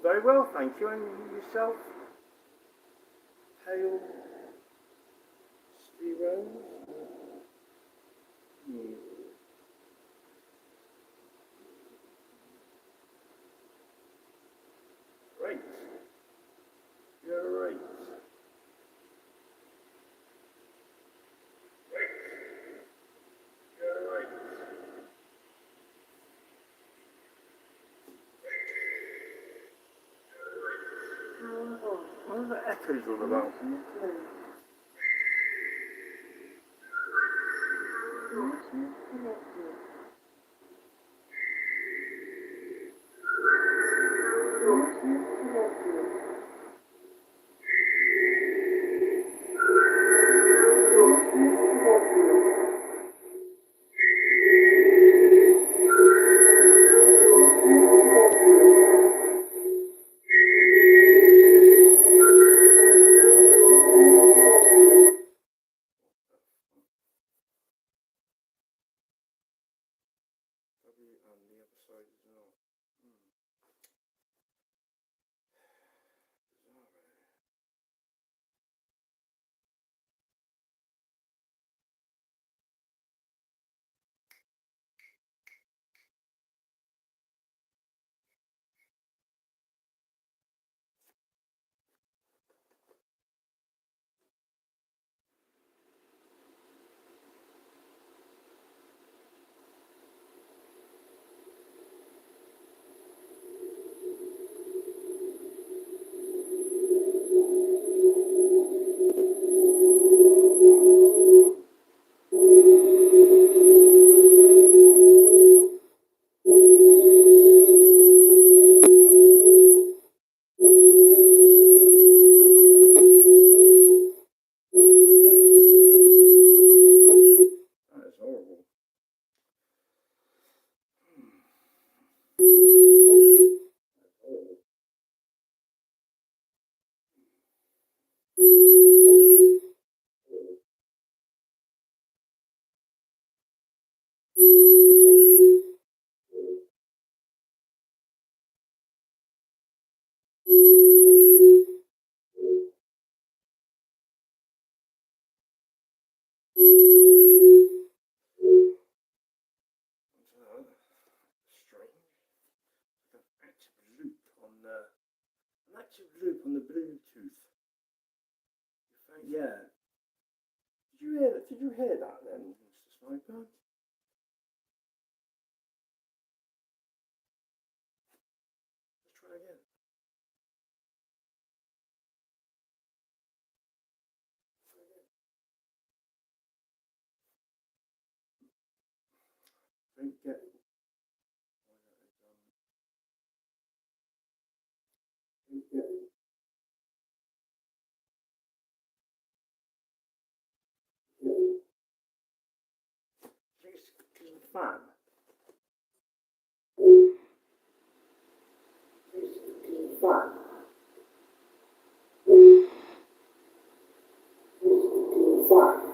Very well, thank you. And yourself? Pale sea rose? Great. Great. Great. What are the echoes all about? On the other side as well. That is horrible. Strange. An active loop on the Bluetooth. Yeah. Did you hear that? Did you hear that then, Mr. Sniper? Let's try again. Don't get. Don't get. fun. Fun. Fun.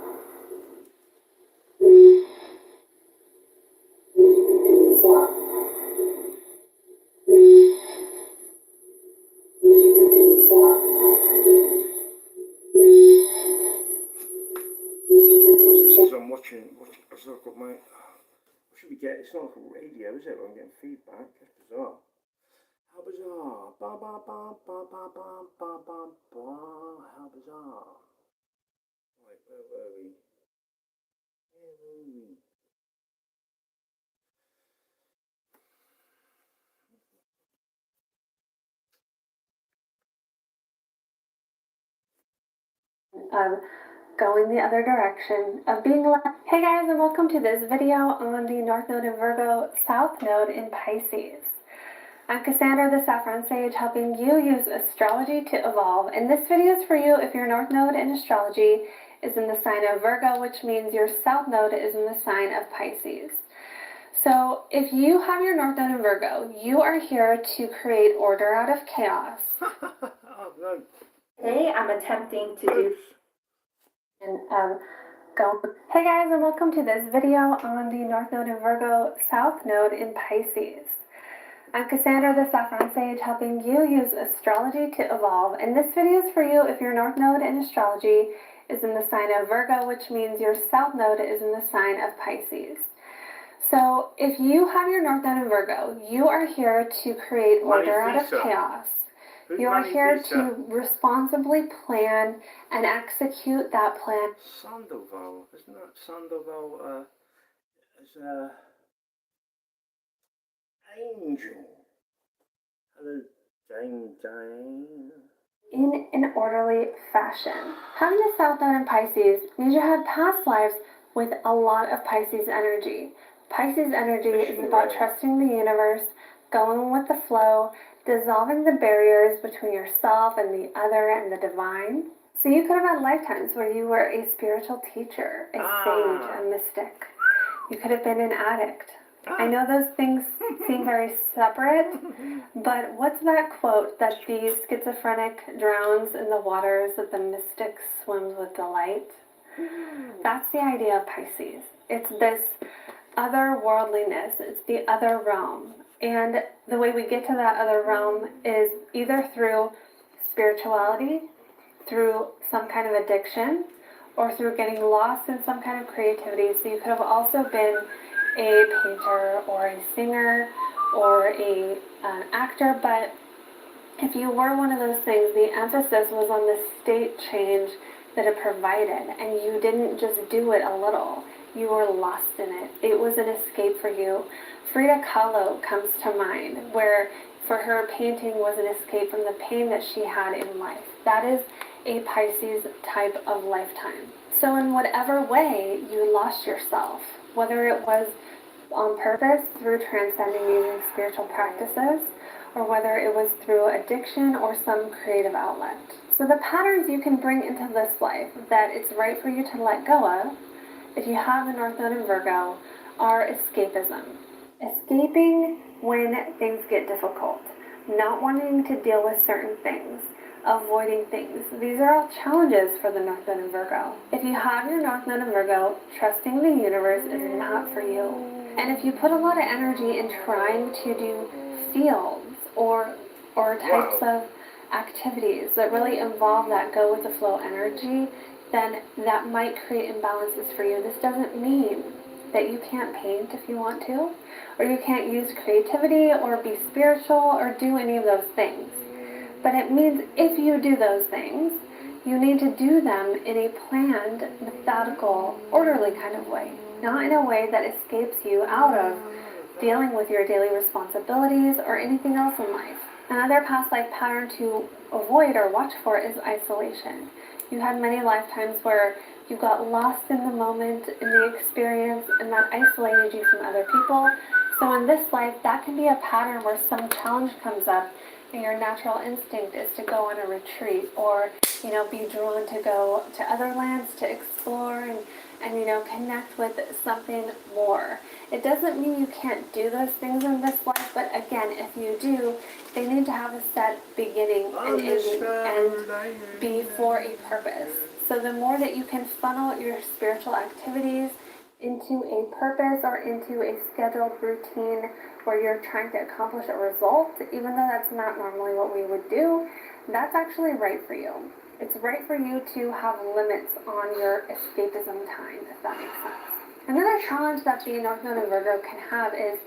I'm watching, so I've got my, what should we get? It's not like a radio, is it? I'm getting feedback. That's bizarre. How bizarre. Ba ba ba ba ba ba ba ba ba. How bizarre. Right, where were we? Of going the other direction, of being left. Hey guys, and welcome to this video on the North Node in Virgo, South Node in Pisces. I'm Cassandra, the Saffron Sage, helping you use astrology to evolve. And this video is for you if your North Node in astrology is in the sign of Virgo, which means your South Node is in the sign of Pisces. So if you have your North Node in Virgo, you are here to create order out of chaos. Oh, no. Today I'm attempting to do and go. Hey guys, and welcome to this video on the North Node in Virgo, South Node in Pisces. I'm Cassandra, the Saffron Sage, helping you use astrology to evolve. And this video is for you if your North Node in astrology is in the sign of Virgo, which means your South Node is in the sign of Pisces. So if you have your North Node in Virgo, you are here to create order out of chaos. You are here to responsibly plan and execute that plan. Sandoval, isn't that Sandoval as a angel? Hello, Jane. In an orderly fashion. Having a South Node in Pisces means you had past lives with a lot of Pisces energy. Pisces energy is about trusting the universe, going with the flow, dissolving the barriers between yourself and the other and the divine. So you could have had lifetimes where you were a spiritual teacher, a sage, a mystic. You could have been an addict. I know those things seem very separate, but what's that quote that the schizophrenic drowns in the waters, that the mystic swims with delight? That's the idea of Pisces. It's this otherworldliness. It's the other realm. And the way we get to that other realm is either through spirituality, through some kind of addiction, or through getting lost in some kind of creativity. So you could have also been a painter or a singer or an actor, but if you were one of those things, the emphasis was on the state change that it provided, and you didn't just do it a little. You were lost in it. It was an escape for you. Frida Kahlo comes to mind, where for her painting was an escape from the pain that she had in life. That is a Pisces type of lifetime. So in whatever way you lost yourself, whether it was on purpose through transcending using spiritual practices, or whether it was through addiction or some creative outlet. So the patterns you can bring into this life that it's right for you to let go of, if you have the North Node in Virgo, are escapism. Escaping when things get difficult, not wanting to deal with certain things, avoiding things. These are all challenges for the North Node in Virgo. If you have your North Node in Virgo, trusting the universe is not for you. And if you put a lot of energy in trying to do fields or types of activities that really involve that go with the flow energy, then that might create imbalances for you. This doesn't mean that you can't paint if you want to, or you can't use creativity or be spiritual or do any of those things. But it means if you do those things, you need to do them in a planned, methodical, orderly kind of way, not in a way that escapes you out of dealing with your daily responsibilities or anything else in life. Another past life pattern to avoid or watch for is isolation. You had many lifetimes where you got lost in the moment, in the experience, and that isolated you from other people. So in this life, that can be a pattern where some challenge comes up and your natural instinct is to go on a retreat, or be drawn to go to other lands to explore and connect with something more. It doesn't mean you can't do those things in this life, but again, if you do, they need to have a set beginning and ending and be for a purpose. So the more that you can funnel your spiritual activities into a purpose or into a scheduled routine where you're trying to accomplish a result, even though that's not normally what we would do, that's actually right for you. It's right for you to have limits on your escapism time, if that makes sense. Another challenge that the North Node in Virgo can have is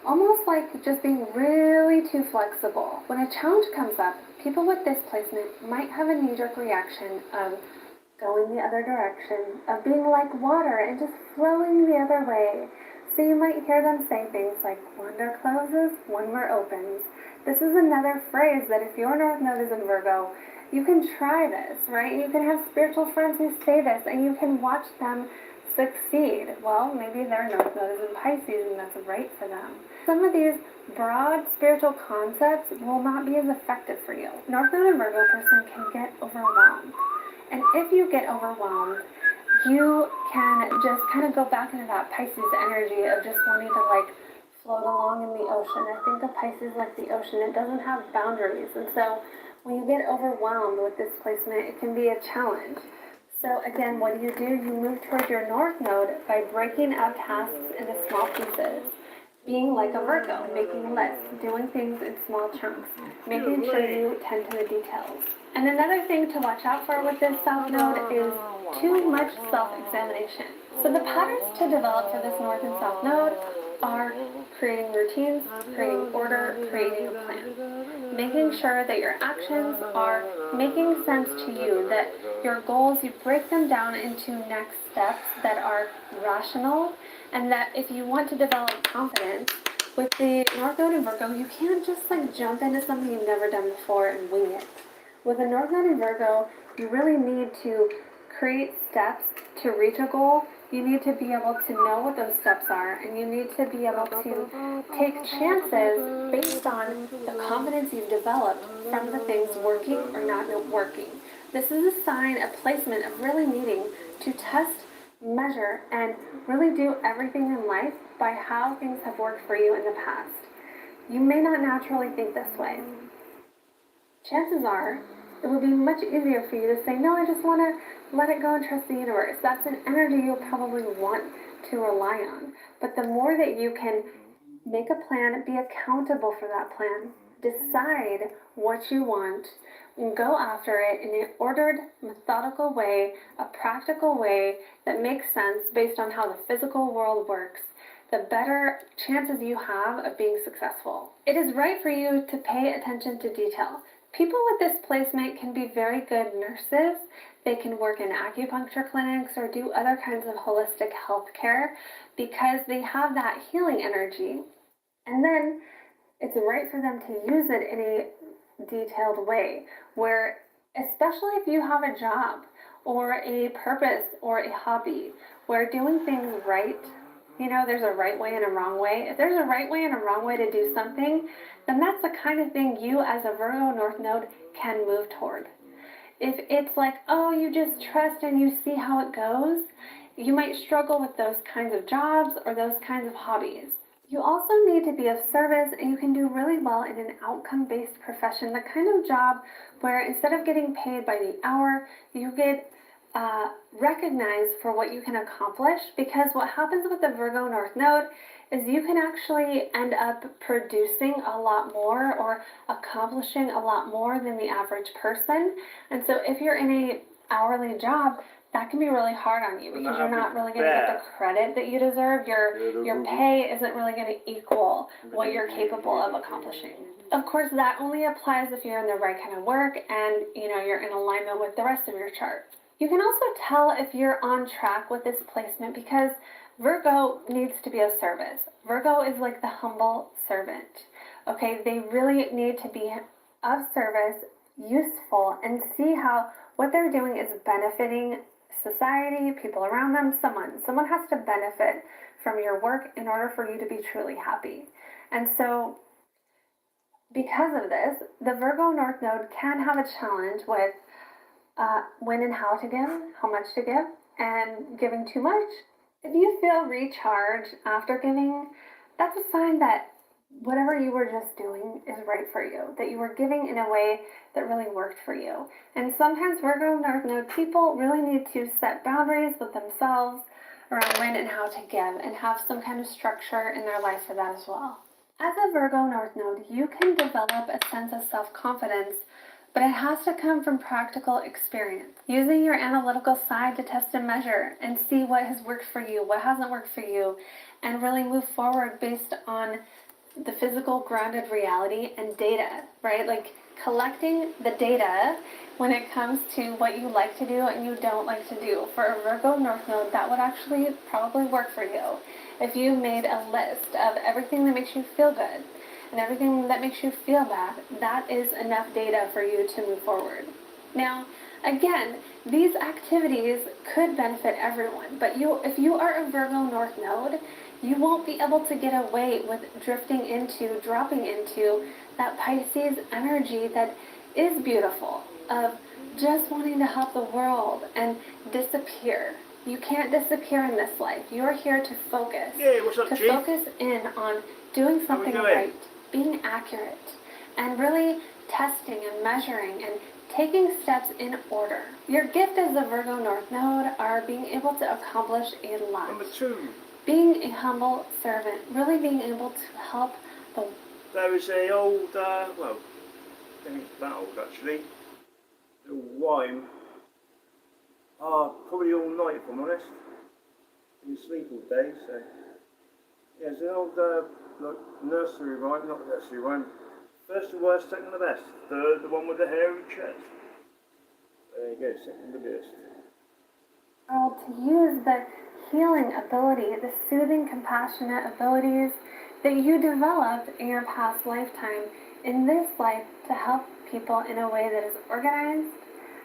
almost like just being really too flexible. When a challenge comes up, people with this placement might have a knee-jerk reaction of going the other direction, of being like water and just flowing the other way. So you might hear them say things like, one door closes, one more opens. This is another phrase that if your North Node is in Virgo, you can try this, right? You can have spiritual friends who say this and you can watch them succeed. Well, maybe their North Node is in Pisces and that's right for them. Some of these broad spiritual concepts will not be as effective for you. North Node in Virgo person can get overwhelmed. And if you get overwhelmed, you can just kind of go back into that Pisces energy of just wanting to float along in the ocean. I think of Pisces like the ocean. It doesn't have boundaries. And so when you get overwhelmed with this placement, it can be a challenge. So again, what do? You move towards your North Node by breaking up tasks into small pieces. Being like a Virgo, making lists, doing things in small chunks, making sure you tend to the details. And another thing to watch out for with this South Node is too much self-examination. So the patterns to develop for this North and South Node are creating routines, creating order, creating a plan. Making sure that your actions are making sense to you, that your goals, you break them down into next steps that are rational, and that if you want to develop confidence, with the North Node in Virgo, you can't just jump into something you've never done before and wing it. With a North Node in Virgo, you really need to create steps to reach a goal. You need to be able to know what those steps are, and you need to be able to take chances based on the confidence you've developed from the things working or not working. This is a sign, a placement of really needing to test, measure, and really do everything in life by how things have worked for you in the past. You may not naturally think this way. Chances are, it would be much easier for you to say, no, I just want to let it go and trust the universe. That's an energy you'll probably want to rely on. But the more that you can make a plan, be accountable for that plan, decide what you want, and go after it in an ordered, methodical way, a practical way that makes sense based on how the physical world works, the better chances you have of being successful. It is right for you to pay attention to detail. People with this placement can be very good nurses. They can work in acupuncture clinics or do other kinds of holistic health care because they have that healing energy. And then it's right for them to use it in a detailed way where, especially if you have a job or a purpose or a hobby, where doing things right, there's a right way and a wrong way. If there's a right way and a wrong way to do something, then that's the kind of thing you as a Virgo North Node can move toward. If it's like, oh, you just trust and you see how it goes, you might struggle with those kinds of jobs or those kinds of hobbies. You also need to be of service, and you can do really well in an outcome-based profession, the kind of job where instead of getting paid by the hour, you get recognized for what you can accomplish, because what happens with the Virgo North Node is you can actually end up producing a lot more or accomplishing a lot more than the average person. And so if you're in an hourly job, that can be really hard on you because you're not really going to get the credit that you deserve. Your pay isn't really going to equal what you're capable of accomplishing. Of course, that only applies if you're in the right kind of work and you're in alignment with the rest of your chart. You can also tell if you're on track with this placement because Virgo needs to be of service. Virgo is like the humble servant. Okay, they really need to be of service, useful, and see how what they're doing is benefiting society, people around them, someone. Someone has to benefit from your work in order for you to be truly happy. And so, because of this, the Virgo North Node can have a challenge with when and how to give, how much to give, and giving too much. If you feel recharged after giving, that's a sign that whatever you were just doing is right for you, that you were giving in a way that really worked for you. And sometimes Virgo North Node people really need to set boundaries with themselves around when and how to give and have some kind of structure in their life for that as well. As a Virgo North Node, you can develop a sense of self-confidence, but it has to come from practical experience. Using your analytical side to test and measure and see what has worked for you, what hasn't worked for you, and really move forward based on the physical grounded reality and data, right? Like collecting the data when it comes to what you like to do and you don't like to do. For a Virgo North Node, that would actually probably work for you. If you made a list of everything that makes you feel good and everything that makes you feel bad, that is enough data for you to move forward. Now, again, these activities could benefit everyone, but if you are a Virgo North Node, you won't be able to get away with dropping into that Pisces energy that is beautiful, of just wanting to help the world and disappear. You can't disappear in this life. You're here to focus. Yeah, what's up, to Chief? Focus in on doing something right, being accurate, and really testing and measuring and taking steps in order. Your gift as a Virgo North Node are being able to accomplish a lot. Number 2. Being a humble servant, really being able to help the... There is a old, well, I think it's that old actually, little rhyme. Probably all night if I'm honest. Didn't sleep all day, so. Yeah, it's an old, like, nursery rhyme, not nursery rhyme. First the worst, second the best. Third, the one with the hairy chest. There you go, second the best. To use the healing ability, the soothing, compassionate abilities that you developed in your past lifetime in this life to help people in a way that is organized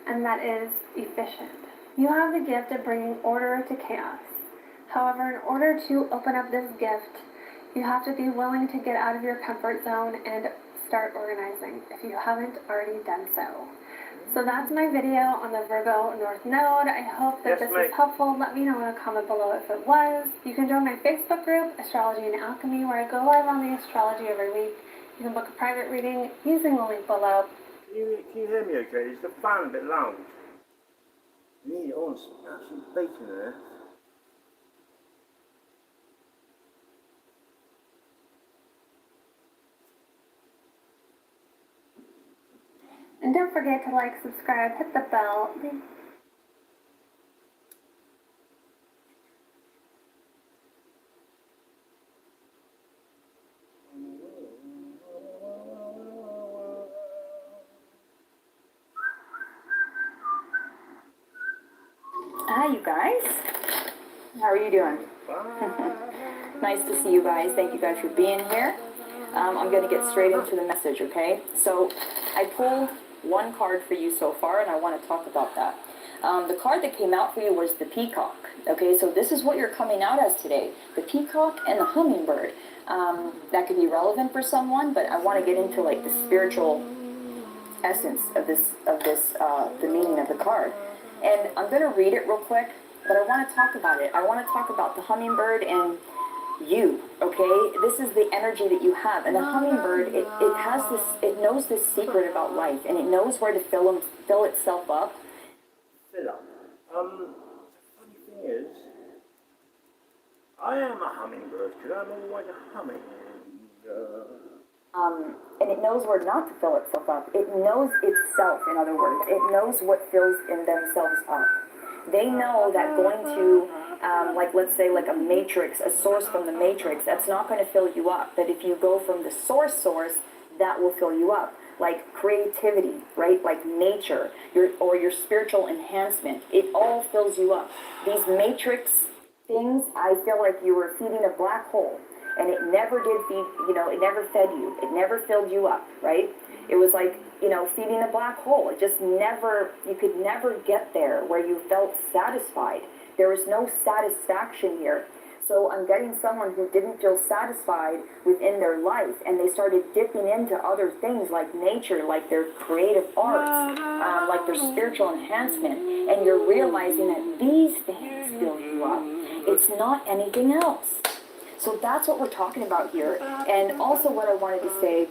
and that is efficient. You have the gift of bringing order to chaos. However, in order to open up this gift, you have to be willing to get out of your comfort zone and start organizing if you haven't already done so. So that's my video on the Virgo North Node. I hope that this is helpful. Let me know in a comment below if it was. You can join my Facebook group, Astrology and Alchemy, where I go live on the astrology every week. You can book a private reading using the link below. Can you hear me okay? Is the fan a bit loud? You need it on, some absolute bacon there. And don't forget to like, subscribe, hit the bell. Hi, you guys. How are you doing? Nice to see you guys. Thank you guys for being here. I'm going to get straight into the message, okay? So I pulled one card for you so far, and I want to talk about that. The card that came out for you was the peacock, okay? So this is what you're coming out as today, the peacock and the hummingbird. That could be relevant for someone, but I want to get into like the spiritual essence of the meaning of the card. And I'm going to read it real quick, but I want to talk about it. I want to talk about the hummingbird and you, okay? This is the energy that you have. And the hummingbird, it knows this secret about life, and it knows where to fill itself up. Fill up. The funny thing is, I am a hummingbird, because I'm always a humming. And it knows where not to fill itself up. It knows itself, in other words. It knows what fills in themselves up. They know that going to, like let's say like a matrix, a source from the matrix, that's not going to fill you up. But if you go from the source, that will fill you up. Like creativity, right? Like nature, your spiritual enhancement. It all fills you up. These matrix things, I feel like you were feeding a black hole. And it never did feed, it never fed you. It never filled you up, right? It was like, feeding a black hole. It just you could never get there where you felt satisfied. There was no satisfaction here. So I'm getting someone who didn't feel satisfied within their life, and they started dipping into other things like nature, like their creative arts, like their spiritual enhancement, and you're realizing that these things fill you up. It's not anything else. So that's what we're talking about here. And also what I wanted to say,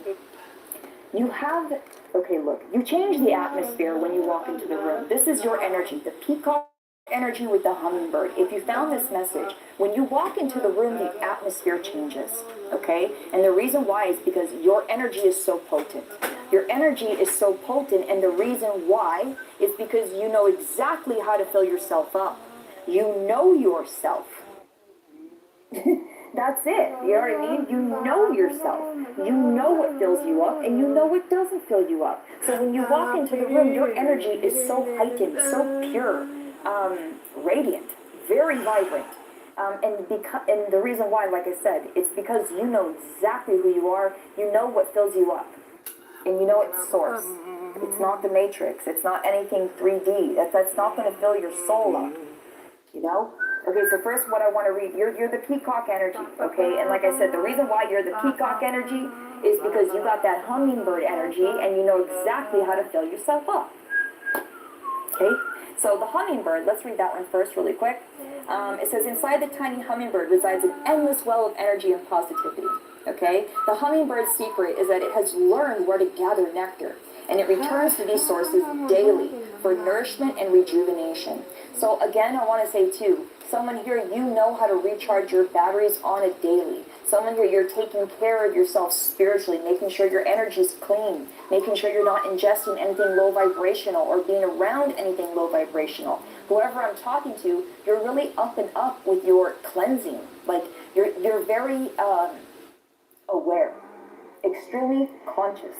you have, okay, look, you change the atmosphere when you walk into the room. This is your energy, the peacock energy with the hummingbird. If you found this message, when you walk into the room, the atmosphere changes, okay? And the reason why is because your energy is so potent. Your energy is so potent, and the reason why is because you know exactly how to fill yourself up. You know yourself. That's it. You know what I mean? You know yourself. You know what fills you up, and you know what doesn't fill you up. So when you walk into the room, your energy is so heightened, so pure, radiant, very vibrant. And the reason why, like I said, it's because you know exactly who you are. You know what fills you up, and you know its source. It's not the matrix. It's not anything 3D. That's not going to fill your soul up. You know? Okay, so first what I want to read, you're the peacock energy, okay? And like I said, the reason why you're the peacock energy is because you got that hummingbird energy and you know exactly how to fill yourself up. Okay? So the hummingbird, let's read that one first really quick. It says, inside the tiny hummingbird resides an endless well of energy and positivity. Okay? The hummingbird's secret is that it has learned where to gather nectar, and it returns to these sources daily for nourishment and rejuvenation. So again, I want to say too, someone here, you know how to recharge your batteries on a daily. Someone here, you're taking care of yourself spiritually, making sure your energy's clean, making sure you're not ingesting anything low vibrational or being around anything low vibrational. Whoever I'm talking to, you're really up and up with your cleansing. Like, you're very aware, extremely conscious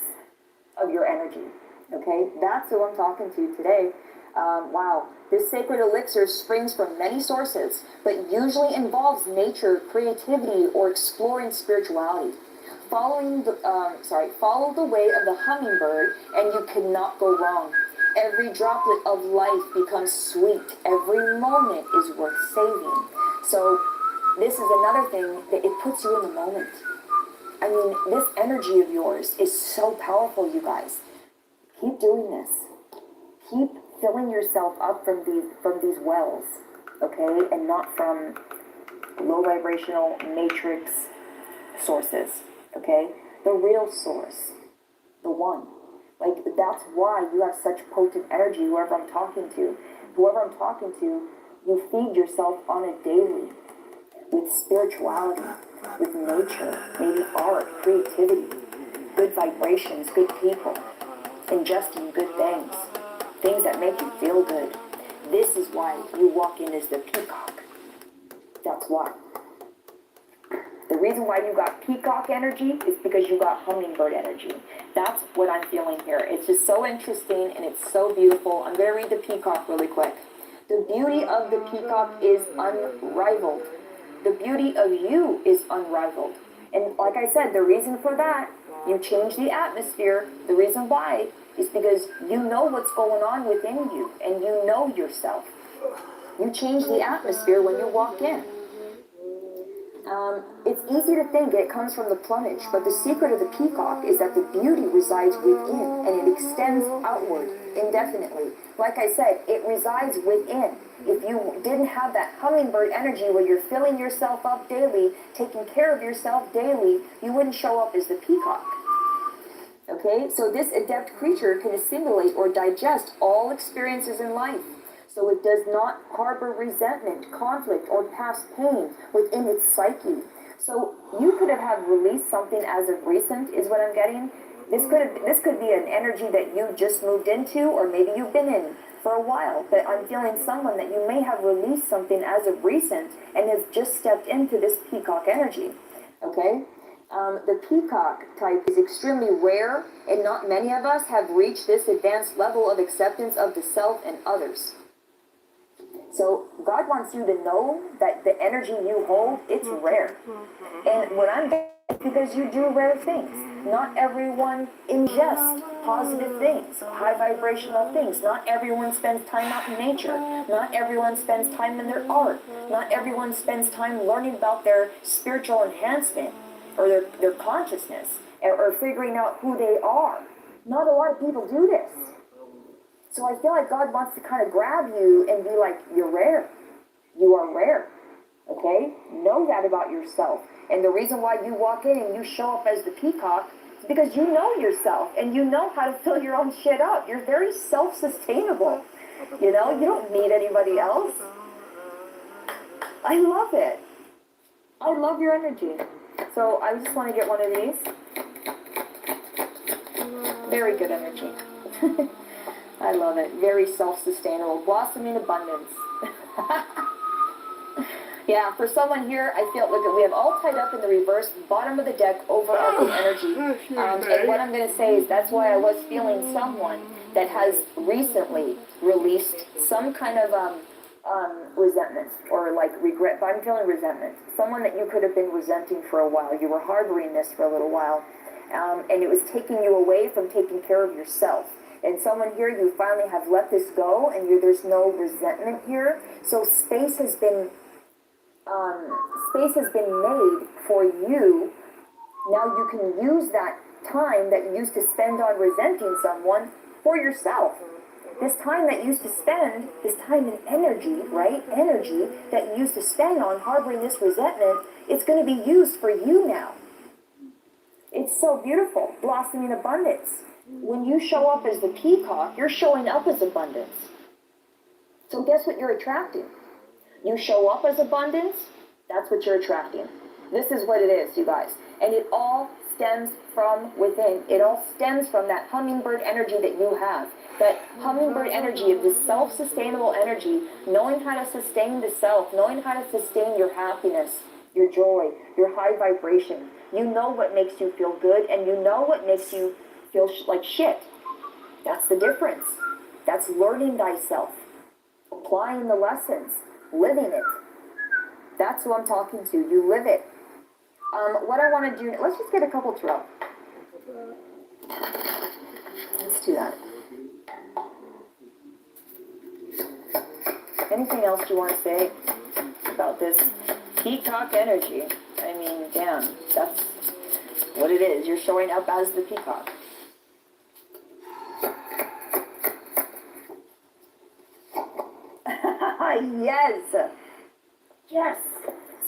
of your energy. Okay, that's who I'm talking to today. Wow, this sacred elixir springs from many sources, but usually involves nature, creativity, or exploring spirituality. Follow the way of the hummingbird, and you cannot go wrong. Every droplet of life becomes sweet. Every moment is worth saving. So this is another thing that it puts you in the moment. I mean, this energy of yours is so powerful, you guys. Keep doing this. Keep filling yourself up from these wells, okay, and not from low vibrational matrix sources, okay? The real source, the one. Like, that's why you have such potent energy, whoever I'm talking to. Whoever I'm talking to, you feed yourself on a daily with spirituality, with nature, maybe art, creativity, good vibrations, good people, ingesting good things, things that make you feel good. This is why you walk in as the peacock. That's why. The reason why you got peacock energy is because you got hummingbird energy. That's what I'm feeling here. It's just so interesting and it's so beautiful. I'm going to read the peacock really quick. The beauty of the peacock is unrivaled. The beauty of you is unrivaled. And like I said, the reason for that, you change the atmosphere. The reason why is because you know what's going on within you and you know yourself. You change the atmosphere when you walk in. It's easy to think it comes from the plumage, but the secret of the peacock is that the beauty resides within and it extends outward indefinitely. Like I said, it resides within. If you didn't have that hummingbird energy where you're filling yourself up daily, taking care of yourself daily, you wouldn't show up as the peacock. Okay, so this adept creature can assimilate or digest all experiences in life. So it does not harbor resentment, conflict, or past pain within its psyche. So you could have released something as of recent, is what I'm getting. This could be an energy that you just moved into, or maybe you've been in for a while. But I'm feeling someone that you may have released something as of recent and has just stepped into this peacock energy. Okay? The peacock type is extremely rare, and not many of us have reached this advanced level of acceptance of the self and others. So God wants you to know that the energy you hold, it's rare. And what I'm because you do rare things. Not everyone ingests positive things, high vibrational things. Not everyone spends time out in nature. Not everyone spends time in their art. Not everyone spends time learning about their spiritual enhancement or their consciousness or figuring out who they are. Not a lot of people do this. So I feel like God wants to kind of grab you and be like, you're rare. You are rare. Okay? Know that about yourself. And the reason why you walk in and you show up as the peacock is because you know yourself and you know how to fill your own shit up. You're very self-sustainable. You know, you don't need anybody else. I love it. I love your energy. So I just want to get one of these. Very good energy. I love it. Very self-sustainable. Blossoming abundance. Yeah, for someone here, I feel, look, we have all tied up in the reverse, bottom of the deck, overarching energy. And what I'm going to say is that's why I was feeling someone that has recently released some kind of resentment or like regret, but I'm feeling resentment. Someone that you could have been resenting for a while. You were harboring this for a little while. And it was taking you away from taking care of yourself. And someone here, you finally have let this go, and there's no resentment here. So space has been made for you. Now you can use that time that you used to spend on resenting someone for yourself. This time that you used to spend, this time and energy, right? Energy that you used to spend on harboring this resentment, it's going to be used for you now. It's so beautiful. Blossoming abundance. When you show up as the peacock, you're showing up as abundance. So guess what you're attracting? You show up as abundance, that's what you're attracting. This is what it is, you guys. And it all stems from within. It all stems from that hummingbird energy that you have. That hummingbird energy of this self-sustainable energy, knowing how to sustain the self, knowing how to sustain your happiness, your joy, your high vibration. You know what makes you feel good, and you know what makes you feel like shit. That's the difference. That's learning thyself, applying the lessons, living it. That's who I'm talking to. You live it. What I want to do, let's just get a couple tarot. Let's do that. Anything else you want to say about this peacock energy? I mean, damn, that's what it is. You're showing up as the peacock. Yes. Yes.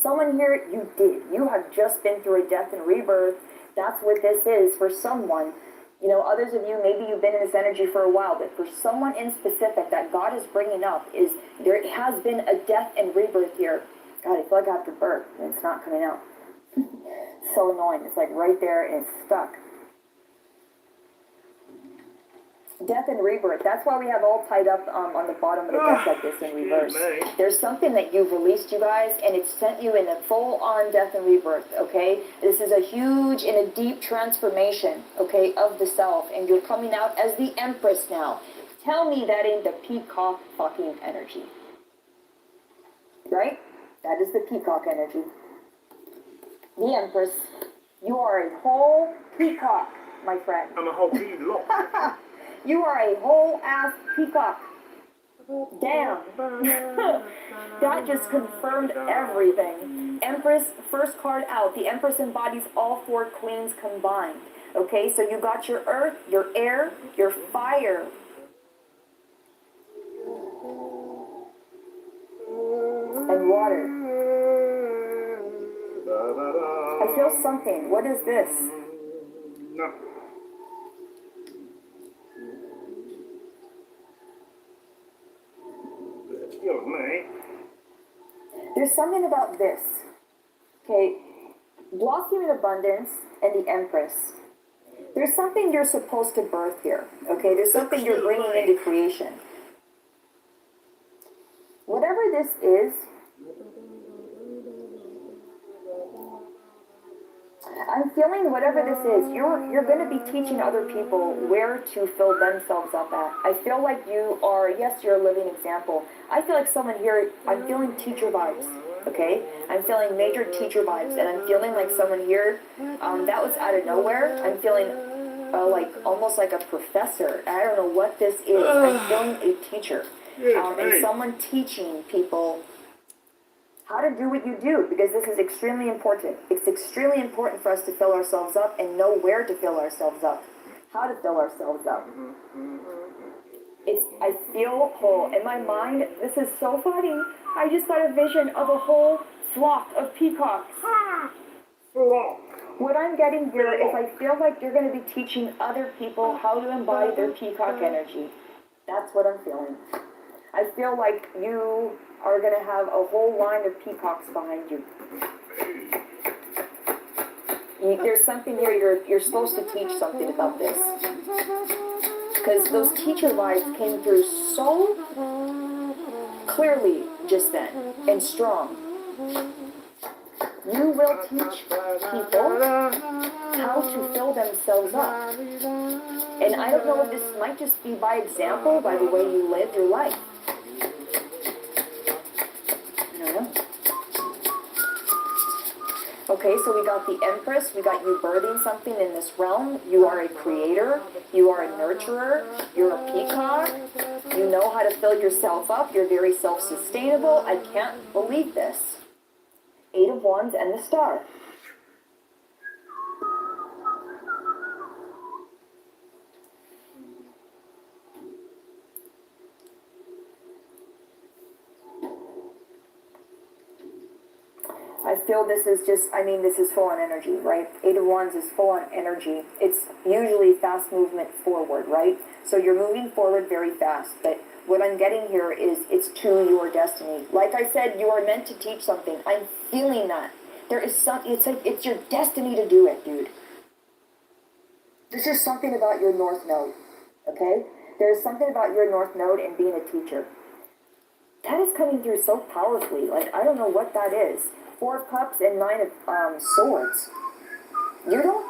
Someone here, you did. You have just been through a death and rebirth. That's what this is for someone. You know, others of you, maybe you've been in this energy for a while, but for someone in specific that God is bringing up is there has been a death and rebirth here. God, I feel like after birth, and it's not coming out. So annoying. It's like right there and it's stuck. Death and rebirth. That's why we have all tied up on the bottom of the deck like this in reverse. There's something that you've released, you guys, and it's sent you in a full-on death and rebirth, okay? This is a huge and a deep transformation, okay, of the self, and you're coming out as the Empress now. Tell me that ain't the peacock fucking energy. Right? That is the peacock energy. The Empress. You are a whole peacock, my friend. I'm a whole peacock. You are a whole-ass peacock. Damn. That just confirmed everything. Empress, first card out. The Empress embodies all four queens combined. Okay, so you got your earth, your air, your fire. And water. I feel something. What is this? No. There's something about this. Okay, blossoming abundance and the Empress. There's something you're supposed to birth here. Okay, there's something you're bringing into creation. Whatever this is, I'm feeling whatever this is, you're going to be teaching other people where to fill themselves up at. I feel like you are, yes, you're a living example. I feel like someone here, I'm feeling teacher vibes, okay? I'm feeling major teacher vibes, and I'm feeling like someone here, that was out of nowhere. I'm feeling like almost like a professor. I don't know what this is. I'm feeling a teacher. And someone teaching people how to do what you do, because this is extremely important. It's extremely important for us to fill ourselves up and know where to fill ourselves up, how to fill ourselves up. I feel whole. In my mind, this is so funny. I just got a vision of a whole flock of peacocks. What I'm getting here is I feel like you're going to be teaching other people how to embody their peacock energy. That's what I'm feeling. I feel like you are going to have a whole line of peacocks behind you. There's something here, you're supposed to teach something about this. Because those teacher vibes came through so clearly just then, and strong. You will teach people how to fill themselves up. And I don't know if this might just be by example, by the way you live your life. Okay, so we got the Empress, we got you birthing something in this realm. You are a creator, you are a nurturer, you're a peacock, you know how to fill yourself up, you're very self-sustainable. I can't believe this. 8 of Wands and the Star. I feel this is just, this is full on energy, right? 8 of Wands is full on energy. It's usually fast movement forward, right? So you're moving forward very fast, but what I'm getting here is it's to your destiny. Like I said, you are meant to teach something. I'm feeling that. There is it's your destiny to do it, dude. This is something about your North Node, okay? There's something about your North Node and being a teacher. That is coming through so powerfully. Like, I don't know what that is. 4 of Cups and 9 of Swords. You don't,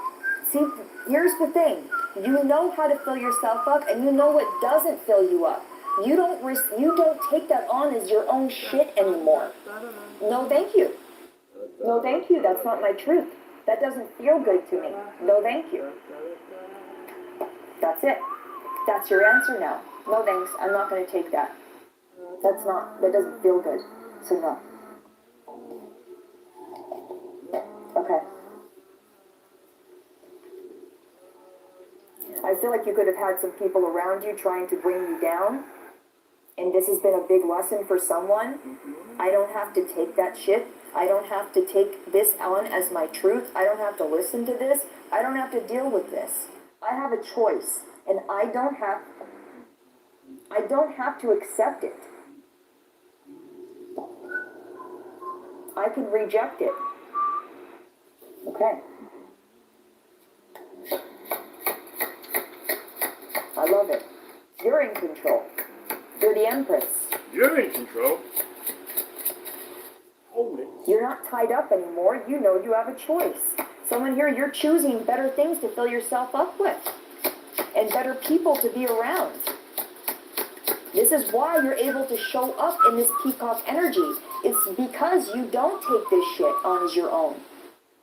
see, here's the thing. You know how to fill yourself up, and you know what doesn't fill you up. You don't take that on as your own shit anymore. No, thank you. No, thank you. That's not my truth. That doesn't feel good to me. No, thank you. That's it. That's your answer now. No, thanks. I'm not going to take that. That doesn't feel good. So no. Okay. I feel like you could have had some people around you trying to bring you down. And this has been a big lesson for someone. I don't have to take that shit. I don't have to take this on as my truth. I don't have to listen to this. I don't have to deal with this. I have a choice. And I don't have to accept it. I can reject it. Okay. I love it. You're in control. You're the Empress. You're in control. Hold it. You're not tied up anymore. You know you have a choice. Someone here, you're choosing better things to fill yourself up with. And better people to be around. This is why you're able to show up in this peacock energy. It's because you don't take this shit on as your own.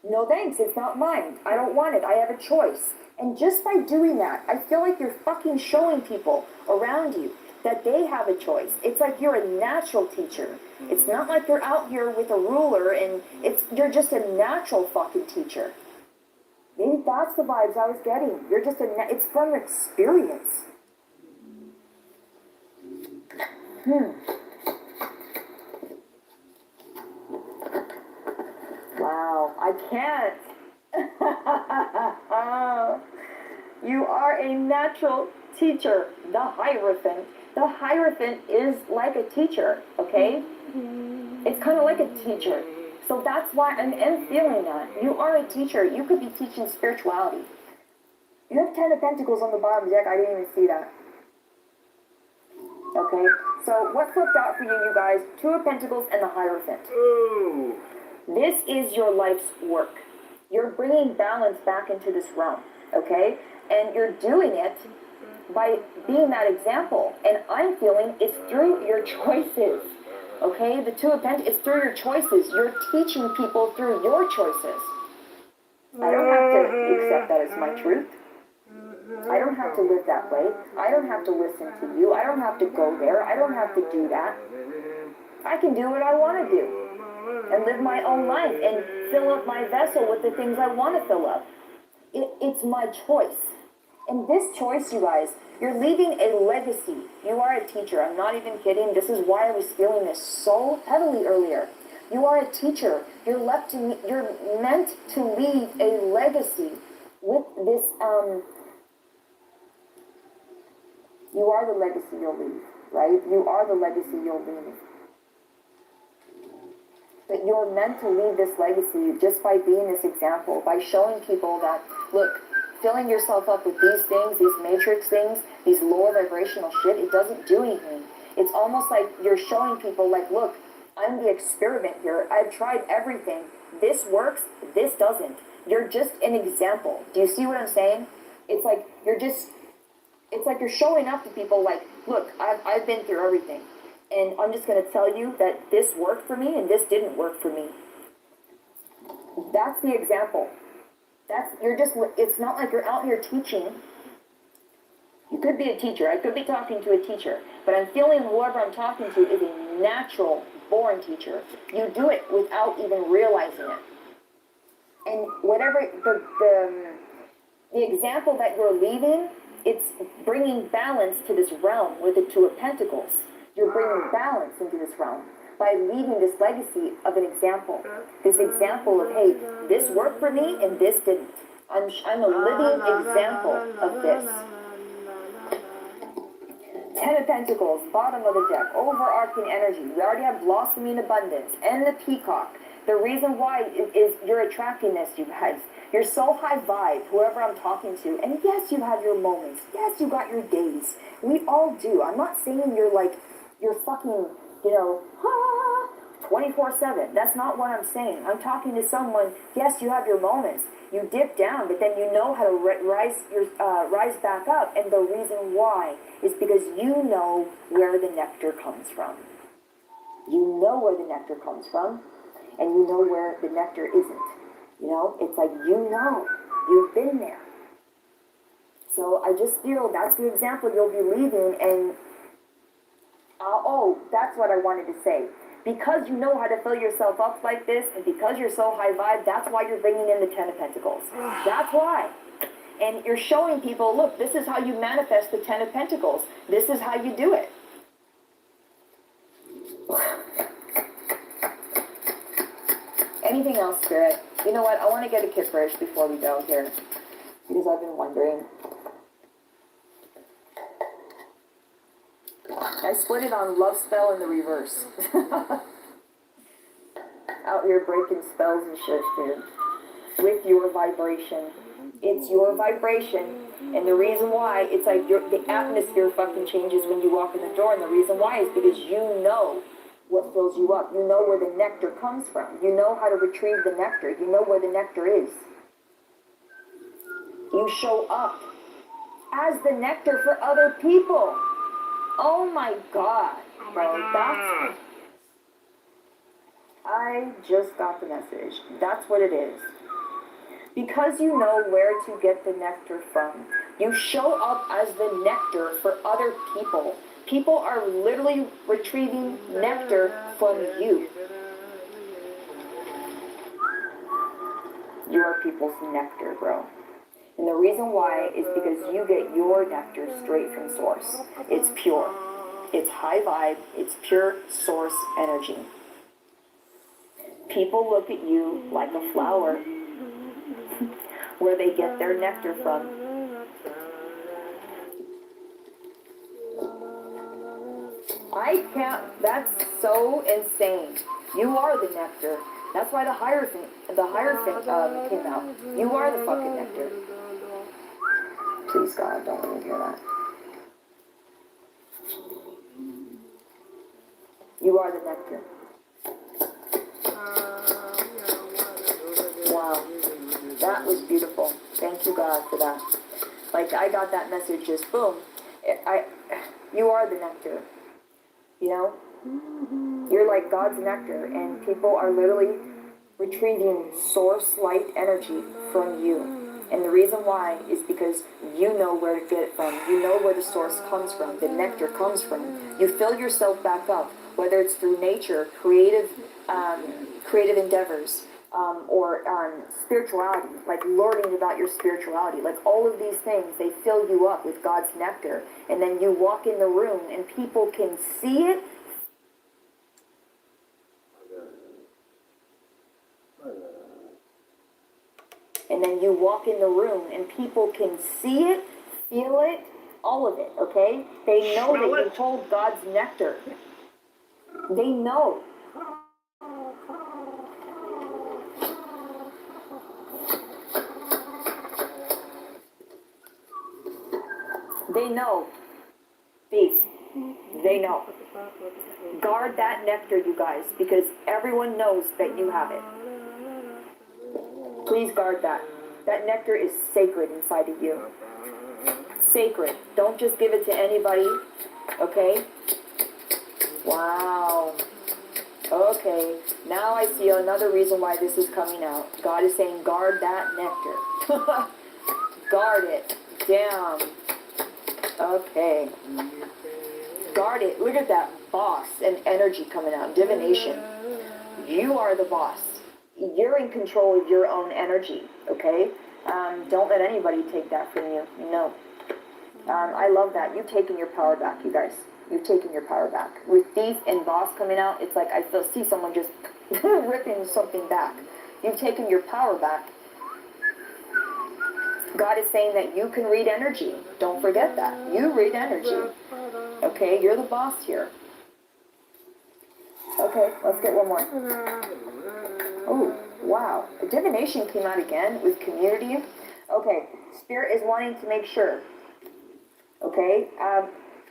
No thanks, it's not mine. I don't want it. I have a choice. And just by doing that, I feel like you're fucking showing people around you that they have a choice. It's like you're a natural teacher. It's not like you're out here with a ruler and you're just a natural fucking teacher. Maybe that's the vibes I was getting. You're just it's from experience. Wow, I can't. You are a natural teacher, the Hierophant. The Hierophant is like a teacher, okay? It's kind of like a teacher. So that's why I'm feeling that. You are a teacher. You could be teaching spirituality. You have 10 of Pentacles on the bottom deck. I didn't even see that. Okay, so what flipped out for you guys? 2 of Pentacles and the Hierophant. Ooh. This is your life's work. You're bringing balance back into this realm, okay? And you're doing it by being that example. And I'm feeling it's through your choices, okay? The Two of Pentacles, it's through your choices. You're teaching people through your choices. I don't have to accept that as my truth. I don't have to live that way. I don't have to listen to you. I don't have to go there. I don't have to do that. I can do what I want to do and live my own life and fill up my vessel with the things I want to fill up. It's my choice. And this choice, you guys, you're leaving a legacy. You are a teacher. I'm not even kidding. This is why I was feeling this so heavily earlier. You are a teacher. You're meant to leave a legacy with this, you are the legacy you'll leave, right? You are the legacy you'll leave. But you're meant to leave this legacy just by being this example, by showing people that, look, filling yourself up with these things, these matrix things, these lower vibrational shit, it doesn't do anything. It's almost like you're showing people, like, look, I'm the experiment here. I've tried everything. This works, this doesn't. You're just an example. Do you see what I'm saying? It's like you're showing up to people like, look, I've been through everything. And I'm just going to tell you that this worked for me and this didn't work for me. That's the example. It's not like you're out here teaching. You could be a teacher. I could be talking to a teacher. But I'm feeling whoever I'm talking to is a natural born teacher. You do it without even realizing it. And whatever the example that you're leaving, it's bringing balance to this realm with the Two of Pentacles. You're bringing balance into this realm by leaving this legacy of an example. This example of, hey, this worked for me and this didn't. I'm a living example of this. Ten of Pentacles, bottom of the deck, overarching energy. We already have blossoming abundance and the peacock. The reason why is you're attracting this, you guys. You're so high vibe, whoever I'm talking to. And yes, you have your moments. Yes, you got your days. We all do. I'm not saying you're fucking, 24/7. That's not what I'm saying. I'm talking to someone, yes, you have your moments. You dip down, but then you know how to rise back up. And the reason why is because you know where the nectar comes from. You know where the nectar comes from, and you know where the nectar isn't. It's like, you've been there. So I just feel that's the example you'll be leaving, and that's what I wanted to say. Because you know how to fill yourself up like this, and because you're so high vibe, that's why you're bringing in the Ten of Pentacles. That's why. And you're showing people, look, this is how you manifest the Ten of Pentacles. This is how you do it. Anything else, Spirit? You know what? I want to get a kipperish before we go here, because I've been wondering. I split it on love spell in the reverse. Out here breaking spells and shit, dude. With your vibration. It's your vibration. And the reason why, it's like the atmosphere fucking changes when you walk in the door. And the reason why is because you know what fills you up. You know where the nectar comes from. You know how to retrieve the nectar. You know where the nectar is. You show up as the nectar for other people. Oh my God, bro, I just got the message. That's what it is. Because you know where to get the nectar from, you show up as the nectar for other people. People are literally retrieving nectar from you. You are people's nectar, bro. And the reason why is because you get your nectar straight from source. It's pure. It's high vibe. It's pure source energy. People look at you like a flower where they get their nectar from. I can't, that's so insane. You are the nectar. That's why the Hierophant came out. You are the fucking nectar. Please, God, don't let me hear that. You are the nectar. Wow. That was beautiful. Thank you, God, for that. Like, I got that message just boom. You are the nectar. You know? You're like God's nectar, and people are literally retrieving source light energy from you. And the reason why is because you know where to get it from. You know where the source comes from, the nectar comes from. You fill yourself back up, whether it's through nature, creative endeavors, or spirituality, like learning about your spirituality. Like all of these things, they fill you up with God's nectar. And then you walk in the room and people can see it. And then you walk in the room and people can see it, feel it, all of it, okay? They know that you hold God's nectar. They know. They know. Faith. They know. Guard that nectar, you guys, because everyone knows that you have it. Please guard that. That nectar is sacred inside of you. Sacred. Don't just give it to anybody, okay? Wow. Okay. Now I see another reason why this is coming out. God is saying, guard that nectar. Guard it. Damn. Okay. Guard it. Look at that boss and energy coming out. Divination. You are the boss. You're in control of your own energy, okay? Don't let anybody take that from you. No. I love that. You've taken your power back, you guys. You've taken your power back. With thief and boss coming out, it's like I see someone just ripping something back. You've taken your power back. God is saying that you can read energy. Don't forget that. You read energy. Okay, you're the boss here. Okay, let's get one more. Oh, wow. Divination came out again with community. Okay, Spirit is wanting to make sure. Okay,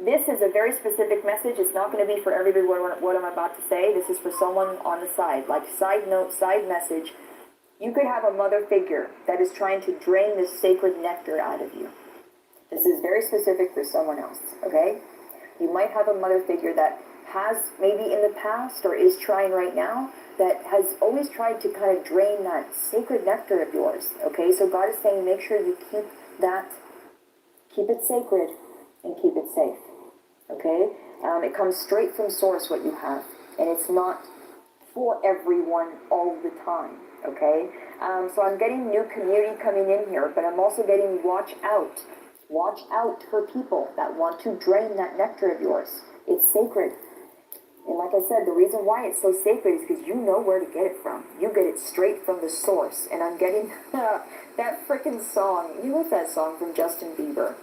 this is a very specific message. It's not going to be for everybody what I'm about to say. This is for someone on the side. Like side note, side message. You could have a mother figure that is trying to drain this sacred nectar out of you. This is very specific for someone else, okay? You might have a mother figure that has maybe in the past or is trying right now that has always tried to kind of drain that sacred nectar of yours, okay? So God is saying make sure you keep it sacred and keep it safe, okay? It comes straight from source what you have, and it's not for everyone all the time, okay? So I'm getting new community coming in here, but I'm also getting watch out. Watch out for people that want to drain that nectar of yours. It's sacred. And like I said, the reason why it's so sacred is because you know where to get it from. You get it straight from the source. And I'm getting that freaking song. You know that song from Justin Bieber?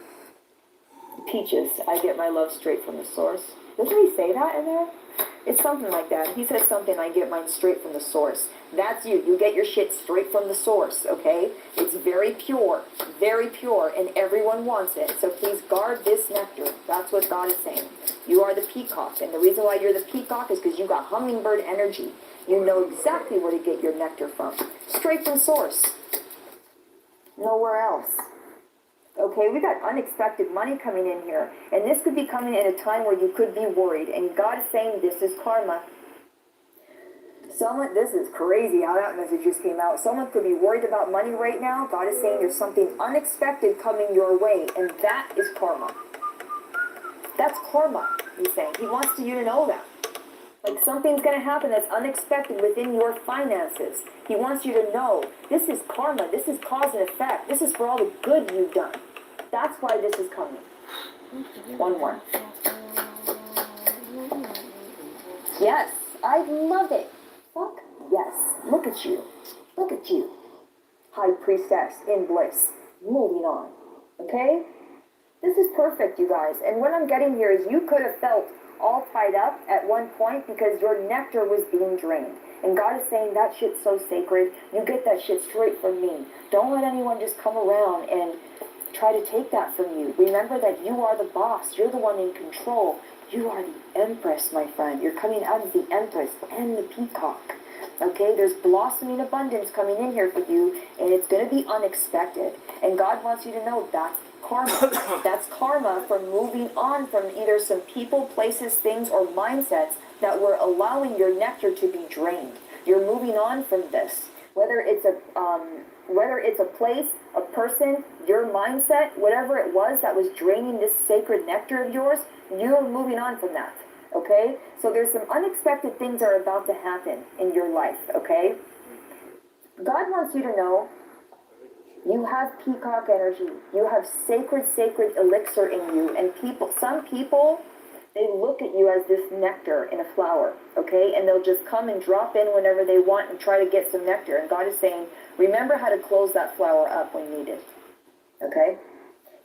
Peaches, I get my love straight from the source. Doesn't he say that in there? It's something like that. He says something, I get mine straight from the source. That's you. You get your shit straight from the source, okay? It's very pure, and everyone wants it. So please guard this nectar. That's what God is saying. You are the peacock, and the reason why you're the peacock is because you got hummingbird energy. You know exactly where to get your nectar from. Straight from source. Nowhere else. Okay, we got unexpected money coming in here. And this could be coming in a time where you could be worried. And God is saying this is karma. This is crazy how that message just came out. Someone could be worried about money right now. God is saying there's something unexpected coming your way. And that is karma. That's karma, he's saying. He wants you to know that. Like something's going to happen that's unexpected within your finances. He wants you to know this is karma. This is cause and effect. This is for all the good you've done. That's why this is coming. One more. Yes, I love it. Fuck yes. Look at you. Look at you. High priestess in bliss. Moving on. Okay? This is perfect, you guys. And what I'm getting here is you could have felt all tied up at one point because your nectar was being drained. And God is saying that shit's so sacred. You get that shit straight from me. Don't let anyone just come around and try to take that from you. Remember that you are the boss. You're the one in control. You are the empress, my friend. You're coming out of the empress and the peacock. Okay, there's blossoming abundance coming in here for you, and it's going to be unexpected. And God wants you to know that's karma. That's karma for moving on from either some people, places, things, or mindsets that were allowing your nectar to be drained. You're moving on from this. Whether it's a place, a person, your mindset, whatever it was that was draining this sacred nectar of yours, you're moving on from that. Okay? So there's some unexpected things that are about to happen in your life, okay? God wants you to know you have peacock energy. You have sacred elixir in you. And some people, they look at you as this nectar in a flower, okay? And they'll just come and drop in whenever they want and try to get some nectar. And God is saying, remember how to close that flower up when needed, okay?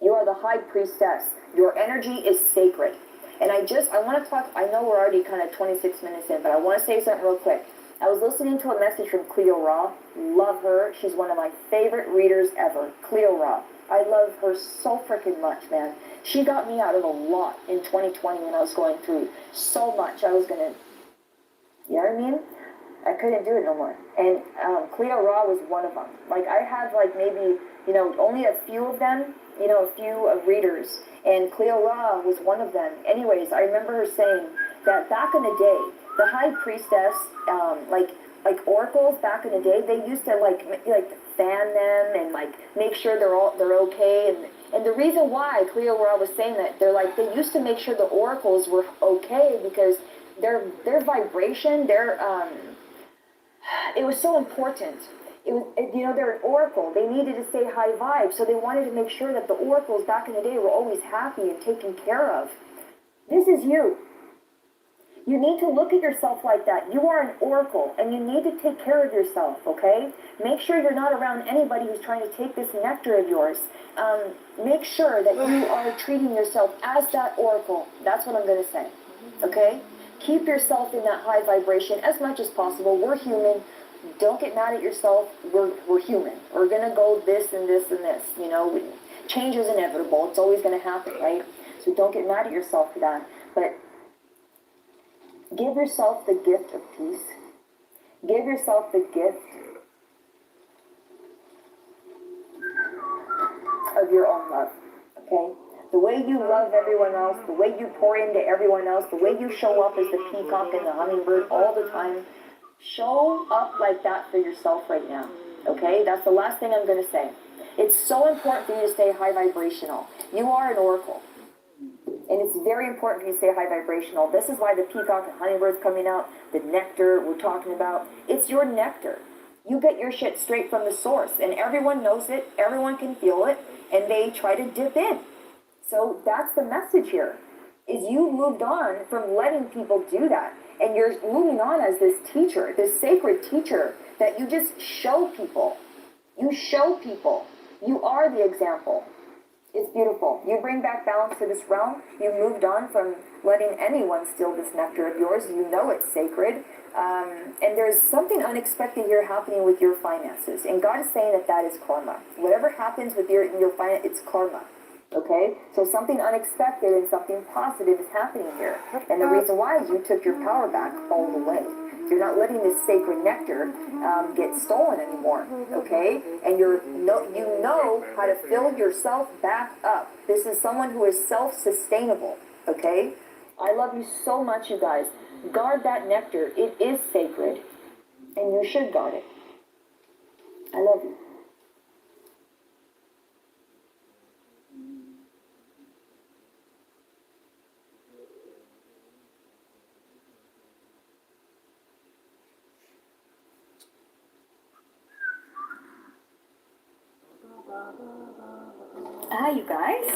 You are the high priestess. Your energy is sacred. And I want to talk, I know we're already kind of 26 minutes in, but I want to say something real quick. I was listening to a message from Cleo Ra. Love her. She's one of my favorite readers ever. Cleo Ra. I love her so freaking much, man. She got me out of a lot in 2020 when I was going through so much. I was going to, you know what I mean? I couldn't do it no more. And Cleo Ra was one of them. Like, I had like maybe, only a few of them, a few readers. And Cleo Ra was one of them. Anyways, I remember her saying that back in the day, the high priestess, like oracles back in the day, they used to like fan them and like make sure they're okay. And the reason why Cleo Ra was saying that, they used to make sure the oracles were okay because their vibration, it was so important. They're an oracle. They needed to stay high vibe, so they wanted to make sure that the oracles back in the day were always happy and taken care of. This is you. You need to look at yourself like that. You are an oracle, and you need to take care of yourself, okay? Make sure you're not around anybody who's trying to take this nectar of yours. Make sure that you are treating yourself as that oracle. That's what I'm going to say, okay? Keep yourself in that high vibration as much as possible. We're human. Don't get mad at yourself. We're human. We're going to go this and this and this. Change is inevitable. It's always going to happen, right? So don't get mad at yourself for that. But give yourself the gift of peace. Give yourself the gift of your own love, okay? The way you love everyone else, the way you pour into everyone else, the way you show up as the peacock and the hummingbird all the time, show up like that for yourself right now, okay? That's the last thing I'm going to say. It's so important for you to stay high vibrational. You are an oracle. And it's very important for you to stay high vibrational. This is why the peacock and hummingbird's coming out, the nectar we're talking about. It's your nectar. You get your shit straight from the source, and everyone knows it, everyone can feel it, and they try to dip in. So that's the message here, is you moved on from letting people do that. And you're moving on as this teacher, this sacred teacher that you just show people. You show people. You are the example. It's beautiful. You bring back balance to this realm. You moved on from letting anyone steal this nectar of yours. You know it's sacred. And there's something unexpected here happening with your finances. And God is saying that is karma. Whatever happens with your finance, it's karma. Okay? So something unexpected and something positive is happening here. And the reason why is you took your power back all the way. You're not letting this sacred nectar get stolen anymore, okay? And you know how to fill yourself back up. This is someone who is self-sustainable, okay? I love you so much, you guys. Guard that nectar. It is sacred, and you should guard it. I love you. Hi, you guys.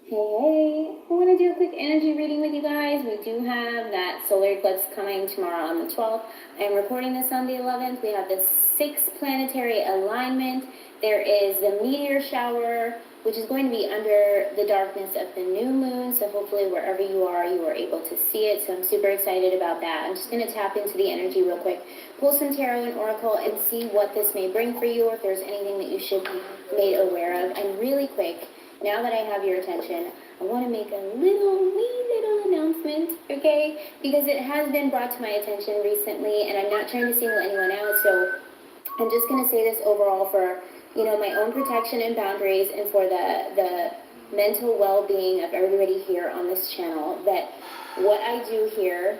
Hey, I want to do a quick energy reading with you guys. We do have that solar eclipse coming tomorrow on the 12th. I am recording this on the 11th. We have the 6th planetary alignment. There is the meteor shower which is going to be under the darkness of the new moon. So hopefully wherever you are able to see it. So I'm super excited about that. I'm just going to tap into the energy real quick, pull some tarot and oracle, and see what this may bring for you, or if there's anything that you should be made aware of. And really quick, now that I have your attention, I want to make a wee little announcement, okay? Because it has been brought to my attention recently, and I'm not trying to single anyone out, so I'm just going to say this overall for, my own protection and boundaries, and for the mental well-being of everybody here on this channel, that what I do here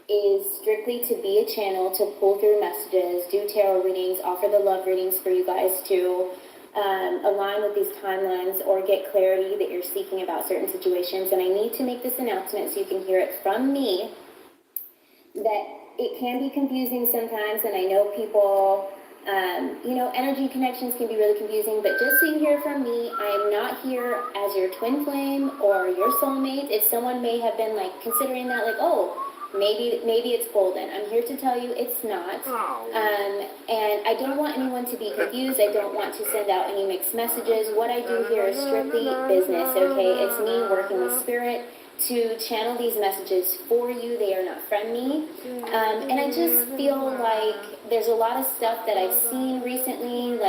is strictly to be a channel to pull through messages, do tarot readings, offer the love readings for you guys to align with these timelines or get clarity that you're seeking about certain situations. And I need to make this announcement so you can hear it from me, that it can be confusing sometimes, and I know people, energy connections can be really confusing, but just so you hear from me, I am not here as your twin flame or your soulmate. If someone may have been considering that, maybe it's golden, I'm here to tell you it's not. And I don't want anyone to be confused. I don't want to send out any mixed messages. What I do here is strictly business, okay? It's me working with spirit to channel these messages for you. They are not from me. And I just feel like there's a lot of stuff that I've seen recently,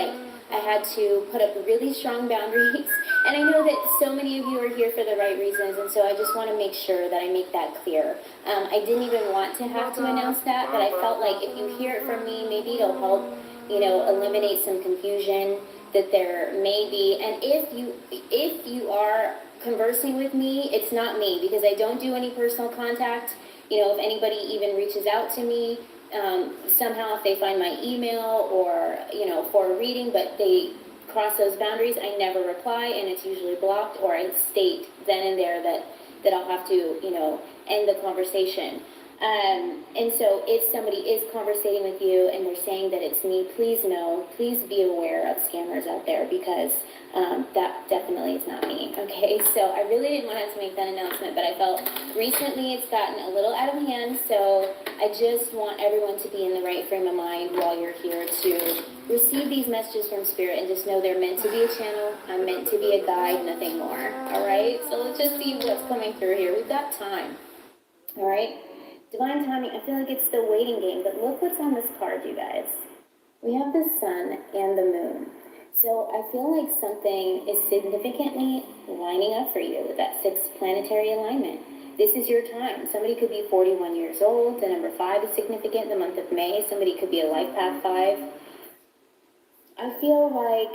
I had to put up really strong boundaries. And I know that so many of you are here for the right reasons, and so I just want to make sure that I make that clear. I didn't even want to have to announce that, but I felt like if you hear it from me, maybe it'll help, eliminate some confusion that there may be. And if you are conversing with me, it's not me, because I don't do any personal contact. If anybody even reaches out to me, somehow if they find my email or, for a reading, but they cross those boundaries, I never reply, and it's usually blocked, or I state then and there that I'll have to, end the conversation. And so if somebody is conversating with you and they're saying that it's me, please be aware of scammers out there, because that definitely is not me, okay? So I really didn't want to have to make that announcement, but I felt recently it's gotten a little out of hand, so I just want everyone to be in the right frame of mind while you're here to receive these messages from Spirit, and just know they're meant to be a channel. I'm meant to be a guide, nothing more, all right? So let's just see what's coming through here. We've got time, all right? Divine timing, I feel like it's the waiting game, but look what's on this card, you guys. We have the sun and the moon. So I feel like something is significantly lining up for you with that 6th planetary alignment. This is your time. Somebody could be 41 years old. The number 5 is significant. The month of May, somebody could be a life path 5. I feel like,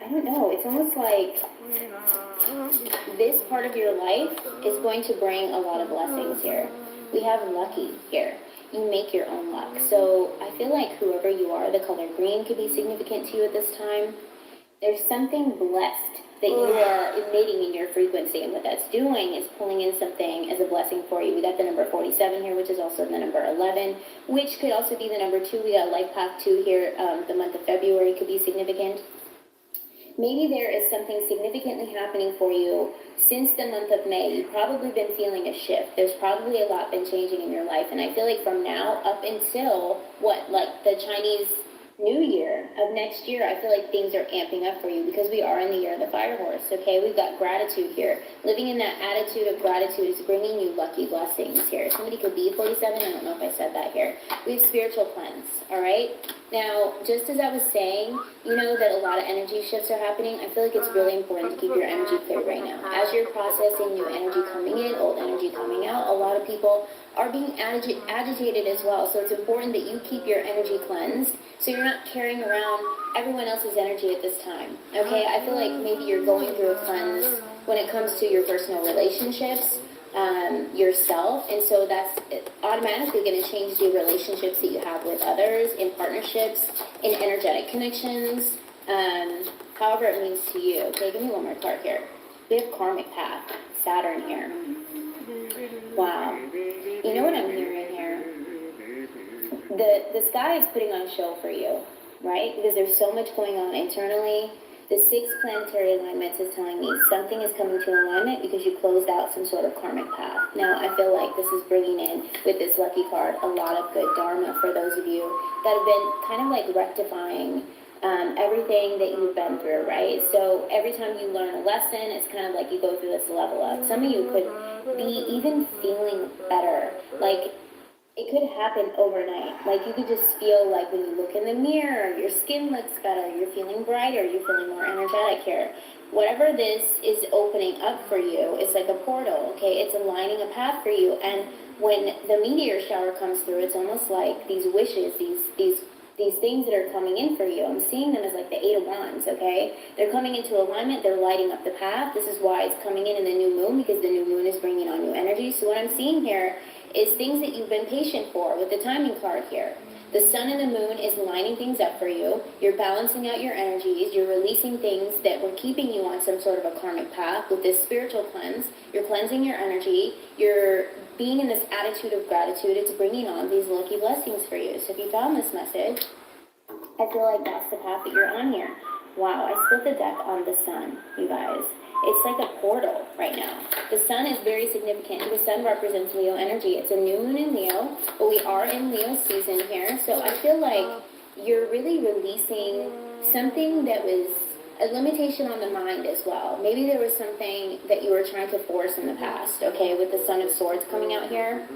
I don't know, it's almost like this part of your life is going to bring a lot of blessings here. We have lucky here. You make your own luck. So I feel like whoever you are, the color green could be significant to you at this time. There's something blessed that you are emitting in your frequency, and what that's doing is pulling in something as a blessing for you. We got the number 47 here, which is also the number 11, which could also be the number 2. We got life path 2 here. The month of February could be significant. Maybe there is something significantly happening for you since the month of May. You've probably been feeling a shift. There's probably a lot been changing in your life. And I feel like from now up until, the Chinese New Year of next year, I feel like things are amping up for you, because we are in the year of the fire horse, okay? We've got gratitude here. Living in that attitude of gratitude is bringing you lucky blessings here. Somebody could be 47. I don't know if I said that here. We have spiritual cleanse, all right? Now, just as I was saying, that a lot of energy shifts are happening. I feel like it's really important to keep your energy clear right now. As you're processing new energy coming in, old energy coming out, a lot of people are being agitated as well. So it's important that you keep your energy cleansed, so you're not carrying around everyone else's energy at this time, okay? I feel like maybe you're going through a cleanse when it comes to your personal relationships, yourself, and so that's automatically going to change the relationships that you have with others, in partnerships, in energetic connections, however it means to you. Okay, give me one more card here. We have karmic path, Saturn here. Wow. You know what I'm hearing here? The sky is putting on a show for you, right? Because there's so much going on internally. The 6th planetary alignment is telling me something is coming to alignment because you closed out some sort of karmic path. Now, I feel like this is bringing in, with this lucky card, a lot of good dharma for those of you that have been kind of rectifying everything that you've been through, right? So every time you learn a lesson, it's kind of like you go through this level up. Some of you could be even feeling better. Like, it could happen overnight. Like, you could just feel like when you look in the mirror, your skin looks better, you're feeling brighter, you're feeling more energetic here. Whatever this is opening up for you, it's like a portal, okay? It's aligning a path for you. And when the meteor shower comes through, it's almost like these wishes, these things that are coming in for you. I'm seeing them as like the Eight of Wands, okay? They're coming into alignment. They're lighting up the path. This is why it's coming in the new moon, because the new moon is bringing on new energy. So what I'm seeing here is things that you've been patient for with the timing card here. The sun and the moon is lining things up for you. You're balancing out your energies. You're releasing things that were keeping you on some sort of a karmic path with this spiritual cleanse. You're cleansing your energy. You're being in this attitude of gratitude. It's bringing on these lucky blessings for you. So if you found this message, I feel like that's the path that you're on here. Wow, I split the deck on the sun, you guys. It's like a portal right now. The sun is very significant. The sun represents Leo energy. It's a new moon in Leo, but we are in Leo season here. So I feel like you're really releasing something that was a limitation on the mind as well. Maybe there was something that you were trying to force in the past, okay, with the Son of Swords coming out here,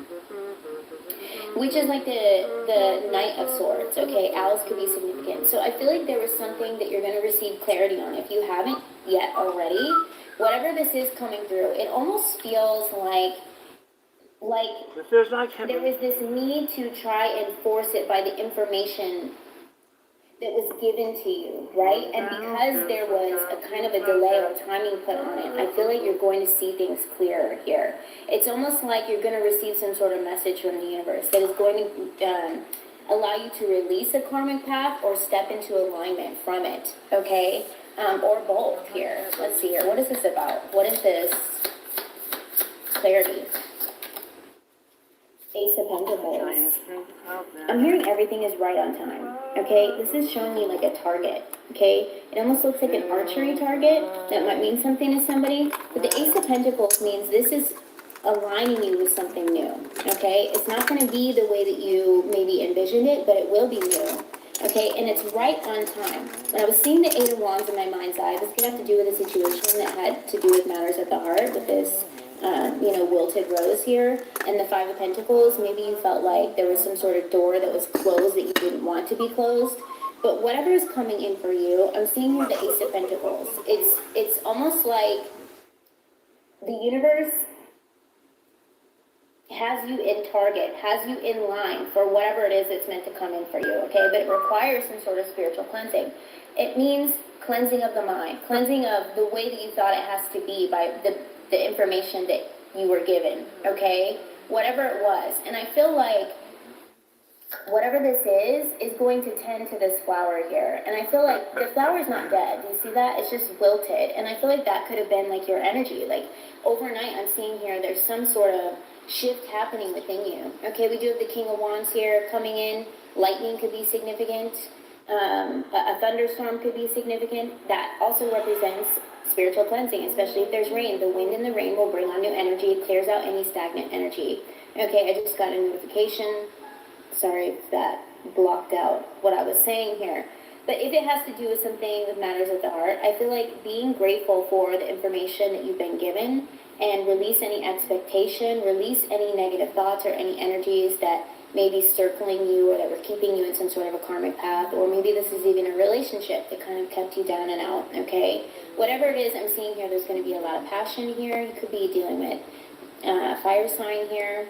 which is like the Knight of Swords, okay? Owls could be significant. So I feel like there was something that you're going to receive clarity on. If you haven't yet already, whatever this is coming through, it almost feels like there was this need to try and force it by the information that was given to you, right? And because there was a kind of a delay or timing put on it, I feel like you're going to see things clearer here. It's almost like you're going to receive some sort of message from the universe that is going to allow you to release a karmic path or step into alignment from it, okay? Or both here. Let's see here. What is this about? What is this? Clarity. Ace of Pentacles. I'm hearing everything is right on time, okay? This is showing you like a target, okay? It almost looks like an archery target. That might mean something to somebody. But the Ace of Pentacles means this is aligning you with something new, okay? It's not going to be the way that you maybe envisioned it, but it will be new, okay? And it's right on time. When I was seeing the Eight of Wands in my mind's eye, this could have to do with a situation that had to do with matters at the heart with this wilted rose here, and the Five of Pentacles. Maybe you felt like there was some sort of door that was closed that you didn't want to be closed. But whatever is coming in for you, I'm seeing here the Ace of Pentacles. It's almost like the universe has you in target, has you in line for whatever it is that's meant to come in for you, okay? But it requires some sort of spiritual cleansing. It means cleansing of the mind, cleansing of the way that you thought it has to be by the information that you were given, okay? Whatever it was. And I feel like whatever this is going to tend to this flower here. And I feel like the flower's not dead. Do you see that? It's just wilted. And I feel like that could have been like your energy. Like overnight, I'm seeing here there's some sort of shift happening within you. Okay, we do have the King of Wands here coming in. Lightning could be significant. A thunderstorm could be significant. That also represents spiritual cleansing, especially if there's rain. The wind and the rain will bring on new energy. It clears out any stagnant energy. Okay, I just got a notification. Sorry if that blocked out what I was saying here. But if it has to do with something with matters of the heart, I feel like being grateful for the information that you've been given and release any expectation, release any negative thoughts or any energies that may be circling you or that were keeping you in some sort of a karmic path, or maybe this is even a relationship that kind of kept you down and out, okay? Whatever it is I'm seeing here, there's going to be a lot of passion here. You could be dealing with a fire sign here,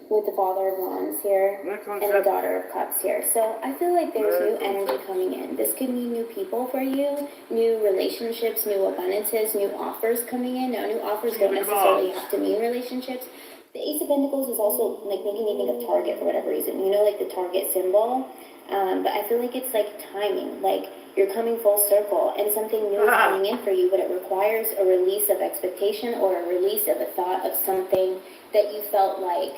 with the Father of Wands here, and the Daughter of Cups here. So I feel like there's new energy coming in. This could mean new people for you, new relationships, new abundances, new offers coming in. Now, new offers don't necessarily have to mean relationships. The Ace of Pentacles is also like making me think of Target for whatever reason. You know, like the Target symbol. But I feel like it's like timing. Like you're coming full circle and something new is coming in for you, but it requires a release of expectation or a release of a thought of something that you felt like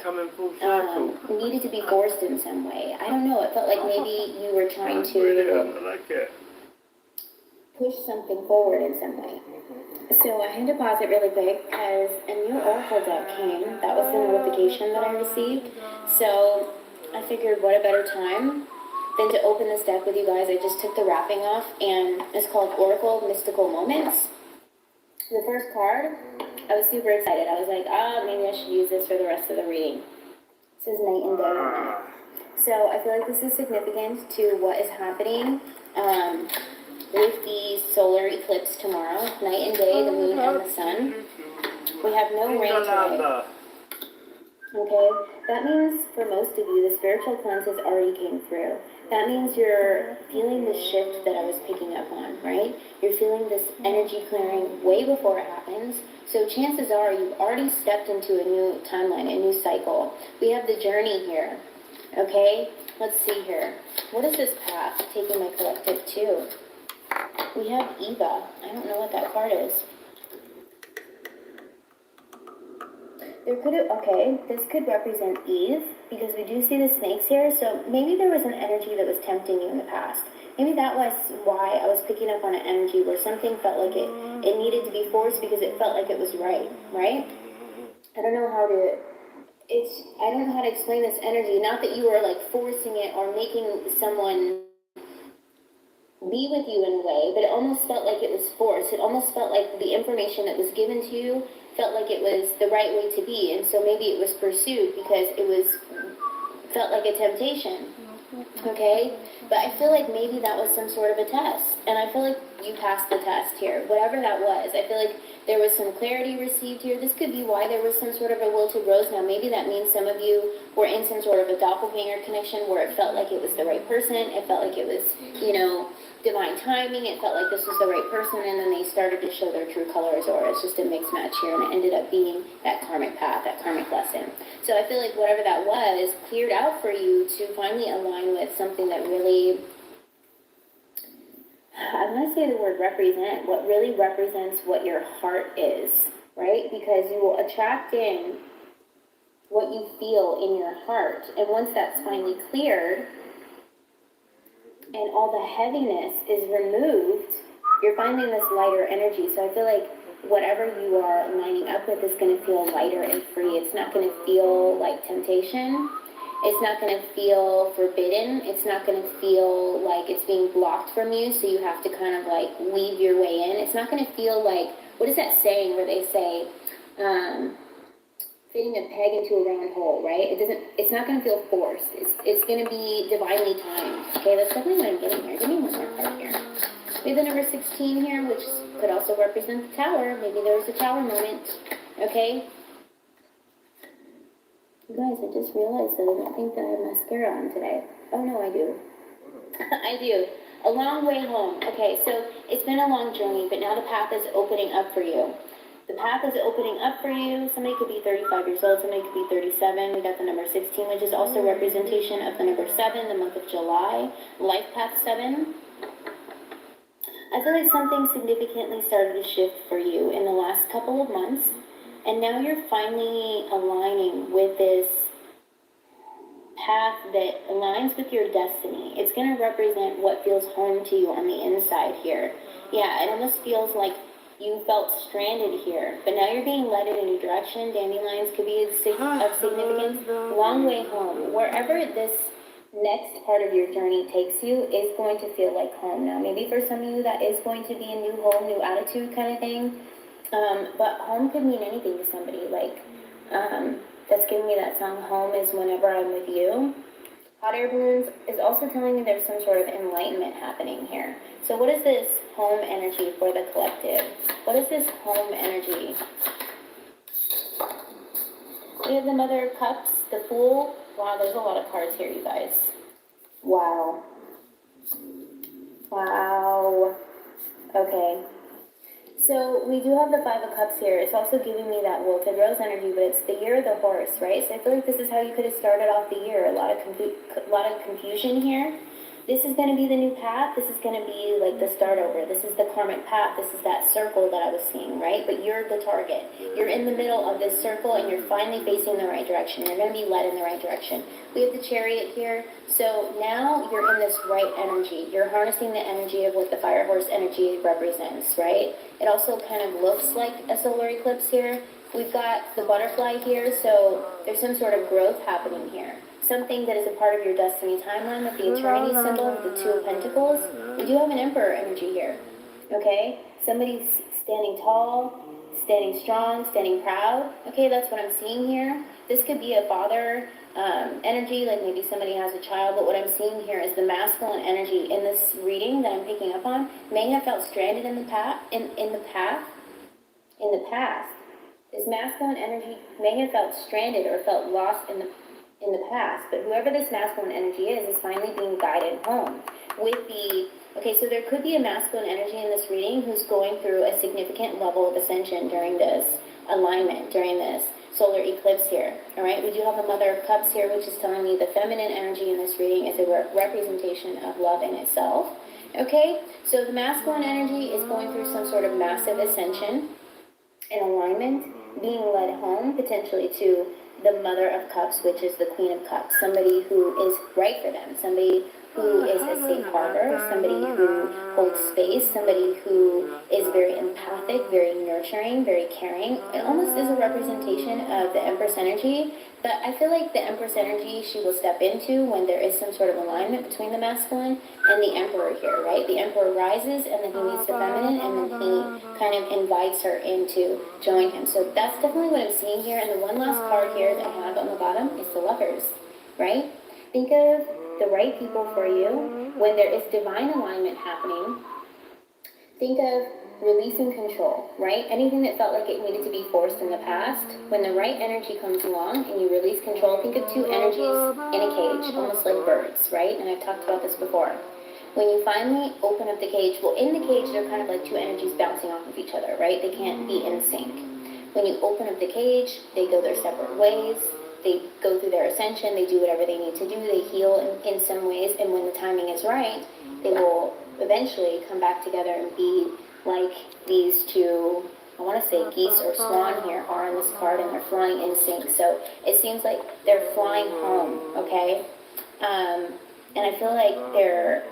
needed to be forced in some way. I don't know. It felt like maybe you were trying to push something forward in some way. So I had to pause it really quick because a new Oracle deck came. That was the notification that I received. So I figured what a better time than to open this deck with you guys. I just took the wrapping off, and it's called Oracle Mystical Moments. The first card, I was super excited. I was like, maybe I should use this for the rest of the reading. It says night and day. So I feel like this is significant to what is happening with the solar eclipse tomorrow. Night and day, the moon and the sun. We have no rain today. Okay, that means for most of you, the spiritual cleanses already came through. That means you're feeling the shift that I was picking up on, right? You're feeling this energy clearing way before it happens. So chances are you've already stepped into a new timeline, a new cycle. We have the journey here, okay? Let's see here. What is this path taking my collective to? We have Eva. I don't know what that card is. This could represent Eve, because we do see the snakes here, so maybe there was an energy that was tempting you in the past. Maybe that was why I was picking up on an energy where something felt like it needed to be forced because it felt like it was right? I don't know how to explain this energy. Not that you were like forcing it or making someone be with you in a way, but it almost felt like it was forced. It almost felt like the information that was given to you felt like it was the right way to be, and so maybe it was pursued because felt like a temptation. Okay? But I feel like maybe that was some sort of a test, and I feel like you passed the test here. Whatever that was, I feel like there was some clarity received here. This could be why there was some sort of a wilted rose. Now, maybe that means some of you were in some sort of a doppelganger connection where it felt like it was the right person. It felt like it was, divine timing. It felt like this was the right person, and then they started to show their true colors, or it's just a mixed match here, and it ended up being that karmic path, that karmic lesson. So I feel like whatever that was cleared out for you to finally align with something that really, I'm going to say the word represent, what really represents what your heart is, right? Because you will attract in what you feel in your heart, and once that's finally cleared, and all the heaviness is removed, you're finding this lighter energy. So I feel like whatever you are lining up with is going to feel lighter and free. It's not going to feel like temptation. It's not going to feel forbidden. It's not going to feel like it's being blocked from you, so you have to kind of like weave your way in. It's not going to feel like, what is that saying where they say, fitting a peg into a round hole, right? It's not going to feel forced. It's going to be divinely timed. Okay, that's definitely what I'm getting here. Give me one more card here. We have the number 16 here, which could also represent the tower. Maybe there was a tower moment. Okay? You guys, I just realized that I don't think that I have mascara on today. Oh, no, I do. I do. A long way home. Okay, so it's been a long journey, but now the path is opening up for you. The path is opening up for you. Somebody could be 35 years old. Somebody could be 37. We got the number 16, which is also representation of the number 7, the month of July. Life path 7. I feel like something significantly started to shift for you in the last couple of months. And now you're finally aligning with this path that aligns with your destiny. It's going to represent what feels home to you on the inside here. Yeah, it almost feels like you felt stranded here, but now you're being led in a new direction. Dandelions could be of significance. Long way home. Wherever this next part of your journey takes you is going to feel like home. Now, maybe for some of you that is going to be a new home, new attitude kind of thing. But home could mean anything to somebody. Like, that's giving me that song, Home is Whenever I'm With You. Hot air balloons is also telling me there's some sort of enlightenment happening here. So what is this home energy for the collective? What is this home energy? We have the Mother of Cups, the Fool. Wow, there's a lot of cards here, you guys. Wow. Wow. Okay. So we do have the Five of Cups here. It's also giving me that wilted rose energy, but it's the year of the horse, right? So I feel like this is how you could have started off the year. A lot of confusion here. This is going to be the new path. This is going to be like the start over. This is the karmic path. This is that circle that I was seeing, right? But you're the target. You're in the middle of this circle, and you're finally facing the right direction. You're going to be led in the right direction. We have the Chariot here. So now you're in this right energy. You're harnessing the energy of what the fire horse energy represents, right? It also kind of looks like a solar eclipse here. We've got the butterfly here, so there's some sort of growth happening here. something that is a part of your destiny timeline with the eternity symbol with the Two of Pentacles. We do have an Emperor energy here, okay? Somebody's standing tall, standing strong, standing proud. Okay, that's what I'm seeing here. This could be a father energy, like maybe somebody has a child, but what I'm seeing here is the masculine energy in this reading that I'm picking up on may have felt stranded in the past. This masculine energy may have felt stranded or felt lost in the past, but whoever this masculine energy is finally being guided home with the. Okay, so there could be a masculine energy in this reading who's going through a significant level of ascension during this alignment, during this solar eclipse here. All right, we do have a Mother of Cups here, which is telling me the feminine energy in this reading is a representation of love in itself. Okay, so the masculine energy is going through some sort of massive ascension and alignment, being led home potentially to the Mother of Cups, which is the Queen of Cups, somebody who is right for them, somebody who is a safe harbor, somebody who holds space, somebody who is very empathic, very nurturing, very caring. It almost is a representation of the Empress energy, but I feel like the Empress energy she will step into when there is some sort of alignment between the masculine and the Emperor here, right? The Emperor rises and then he meets the feminine and then he kind of invites her in to join him. So that's definitely what I'm seeing here. And the one last card here that I have on the bottom is the Lovers, right? Think of the right people for you. When there is divine alignment happening, think of releasing control, right? Anything that felt like it needed to be forced in the past, when the right energy comes along and you release control, think of two energies in a cage, almost like birds, right? And I've talked about this before. When you finally open up the cage, well, in the cage, they're kind of like two energies bouncing off of each other, right? They can't be in sync. When you open up the cage, they go their separate ways. They go through their ascension, they do whatever they need to do, they heal in some ways, and when the timing is right, they will eventually come back together and be like these two, I want to say geese or swan here are on this card, and they're flying in sync, so it seems like they're flying home, okay? And I feel like they're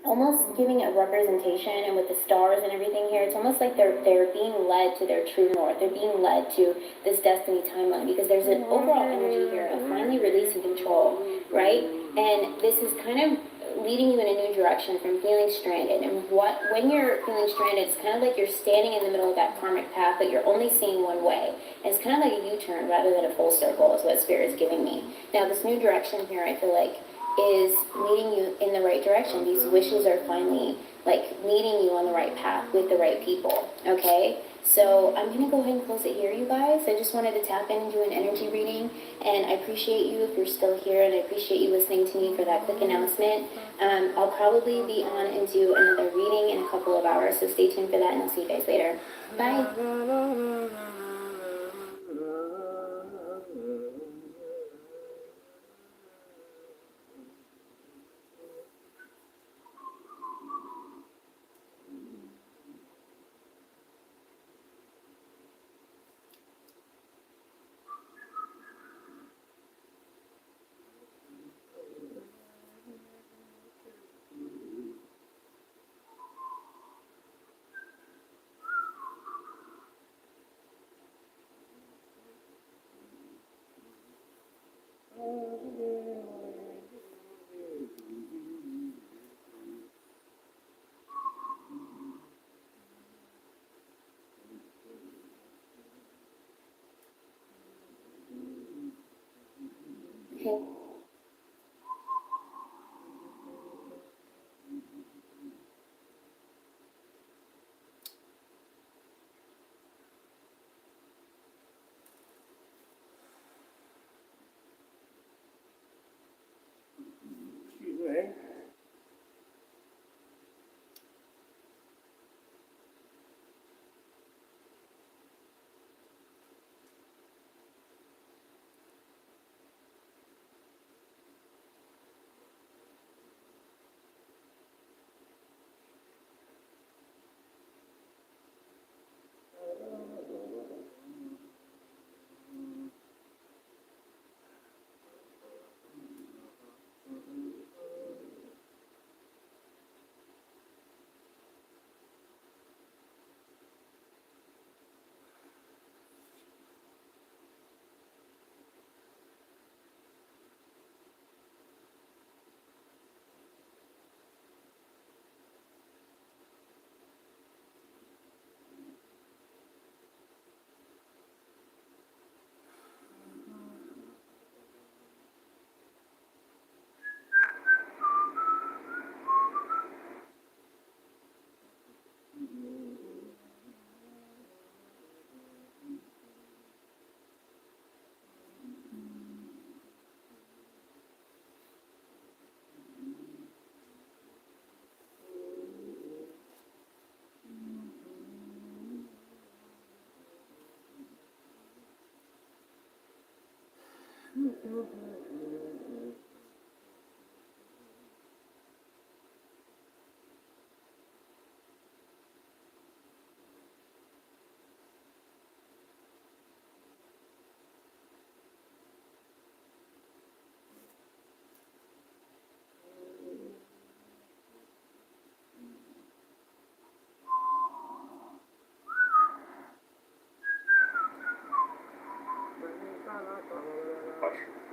almost giving a representation, and with the stars and everything here, it's almost like they're being led to their true north. They're being led to this destiny timeline because there's an overall energy here of finally releasing control, right? And this is kind of leading you in a new direction from feeling stranded. And when you're feeling stranded, it's kind of like you're standing in the middle of that karmic path, but you're only seeing one way. And it's kind of like a U-turn rather than a full circle is what Spirit is giving me. Now, this new direction here, I feel like, is leading you in the right direction. These wishes are finally like leading you on the right path with the right people, okay? So I'm going to go ahead and close it here, you guys. I just wanted to tap in and do an energy reading, and I appreciate you if you're still here, and I appreciate you listening to me for that quick announcement. I'll probably be on and do another reading in a couple of hours, so stay tuned for that, and I'll see you guys later. Bye.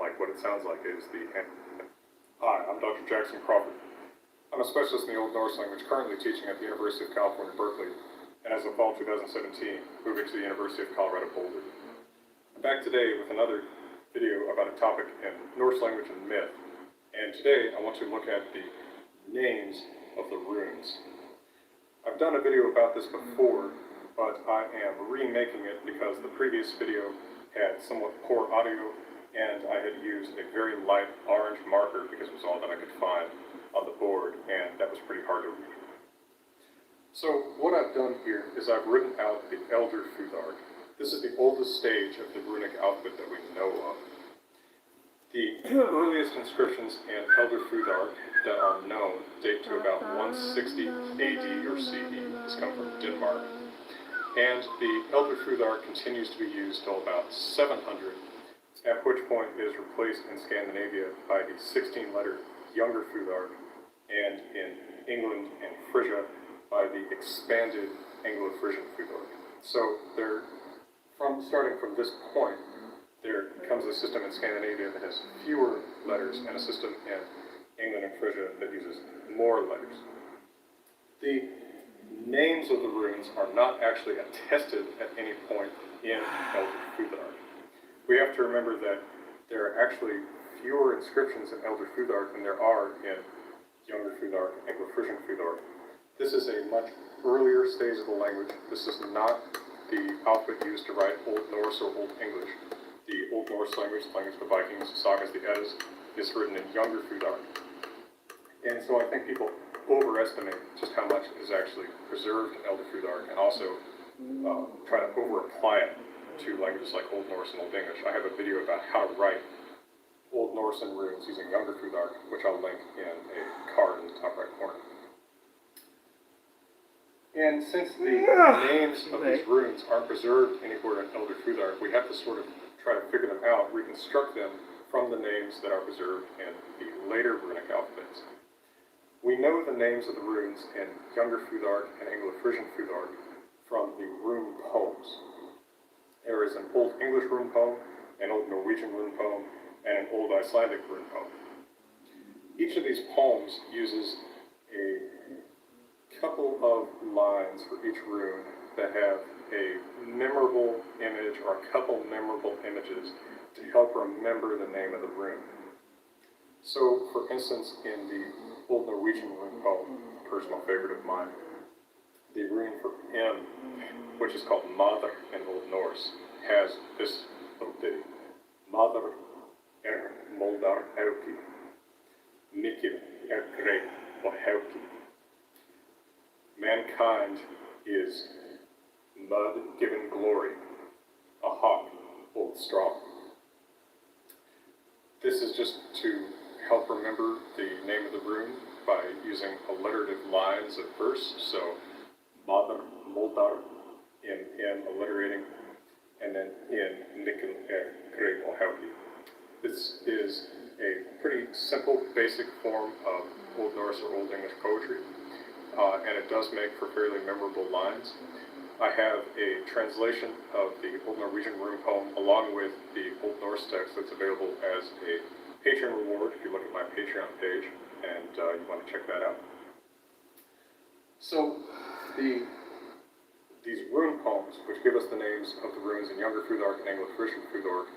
Like what it sounds like is the... Hi, I'm Dr. Jackson Crawford. I'm a specialist in the Old Norse language, currently teaching at the University of California, Berkeley, and as of fall 2017, moving to the University of Colorado, Boulder. I'm back today with another video about a topic in Norse language and myth, and today I want to look at the names of the runes. I've done a video about this before, but I am remaking it because the previous video had somewhat poor audio and I had used a very light orange marker because it was all that I could find on the board, and that was pretty hard to read. So what I've done here is I've written out the Elder Futhark. This is the oldest stage of the runic alphabet that we know of. The earliest inscriptions in Elder Futhark that are known date to about 160 AD or CE. This comes from Denmark. And the Elder Futhark continues to be used till about 700, at which point it is replaced in Scandinavia by the 16-letter Younger Futhark, and in England and Frisia by the expanded Anglo-Frisian Futhark. So starting from this point, there comes a system in Scandinavia that has fewer letters and a system in England and Frisia that uses more letters. The names of the runes are not actually attested at any point in Elder Futhark. We have to remember that there are actually fewer inscriptions in Elder Futhark than there are in Younger Futhark, Anglo-Frisian Futhark. This is a much earlier stage of the language. This is not the alphabet used to write Old Norse or Old English. The Old Norse language, the language of the Vikings, the sagas, the Eddas, is written in Younger Futhark. And so I think people overestimate just how much is actually preserved in Elder Futhark, and also try to over-apply it to languages like Old Norse and Old English. I have a video about how to write Old Norse and runes using Younger Futhark, which I'll link in a card in the top right corner. And since the names of these runes aren't preserved anywhere in Elder Futhark, we have to sort of try to figure them out, reconstruct them from the names that are preserved in the later runic alphabets. We know the names of the runes in Younger Futhark and Anglo-Frisian Futhark from the rune poems. There is an Old English rune poem, an Old Norwegian rune poem, and an Old Icelandic rune poem. Each of these poems uses a couple of lines for each rune that have a memorable image or a couple memorable images to help remember the name of the rune. So, for instance, in the Old Norwegian rune poem, a personal favorite of mine, the rune for M, which is called Mother in Old Norse, has this little ditty. Mother moldar auki, mikil great og hauki. Mankind is mud given glory, a hawk pulled strong. This is just to help remember the name of the rune by using alliterative lines of verse. So, Mother, Moldar, in M, alliterating, and then in Nikkel, Greg, or Hauki. This is a pretty simple, basic form of Old Norse or Old English poetry, and it does make for fairly memorable lines. I have a translation of the Old Norwegian rune poem along with the Old Norse text that's available as a Patreon reward if you look at my Patreon page, and you want to check that out. So, these rune poems, which give us the names of the runes in Younger Futhark and Anglo-Frisian Futhark,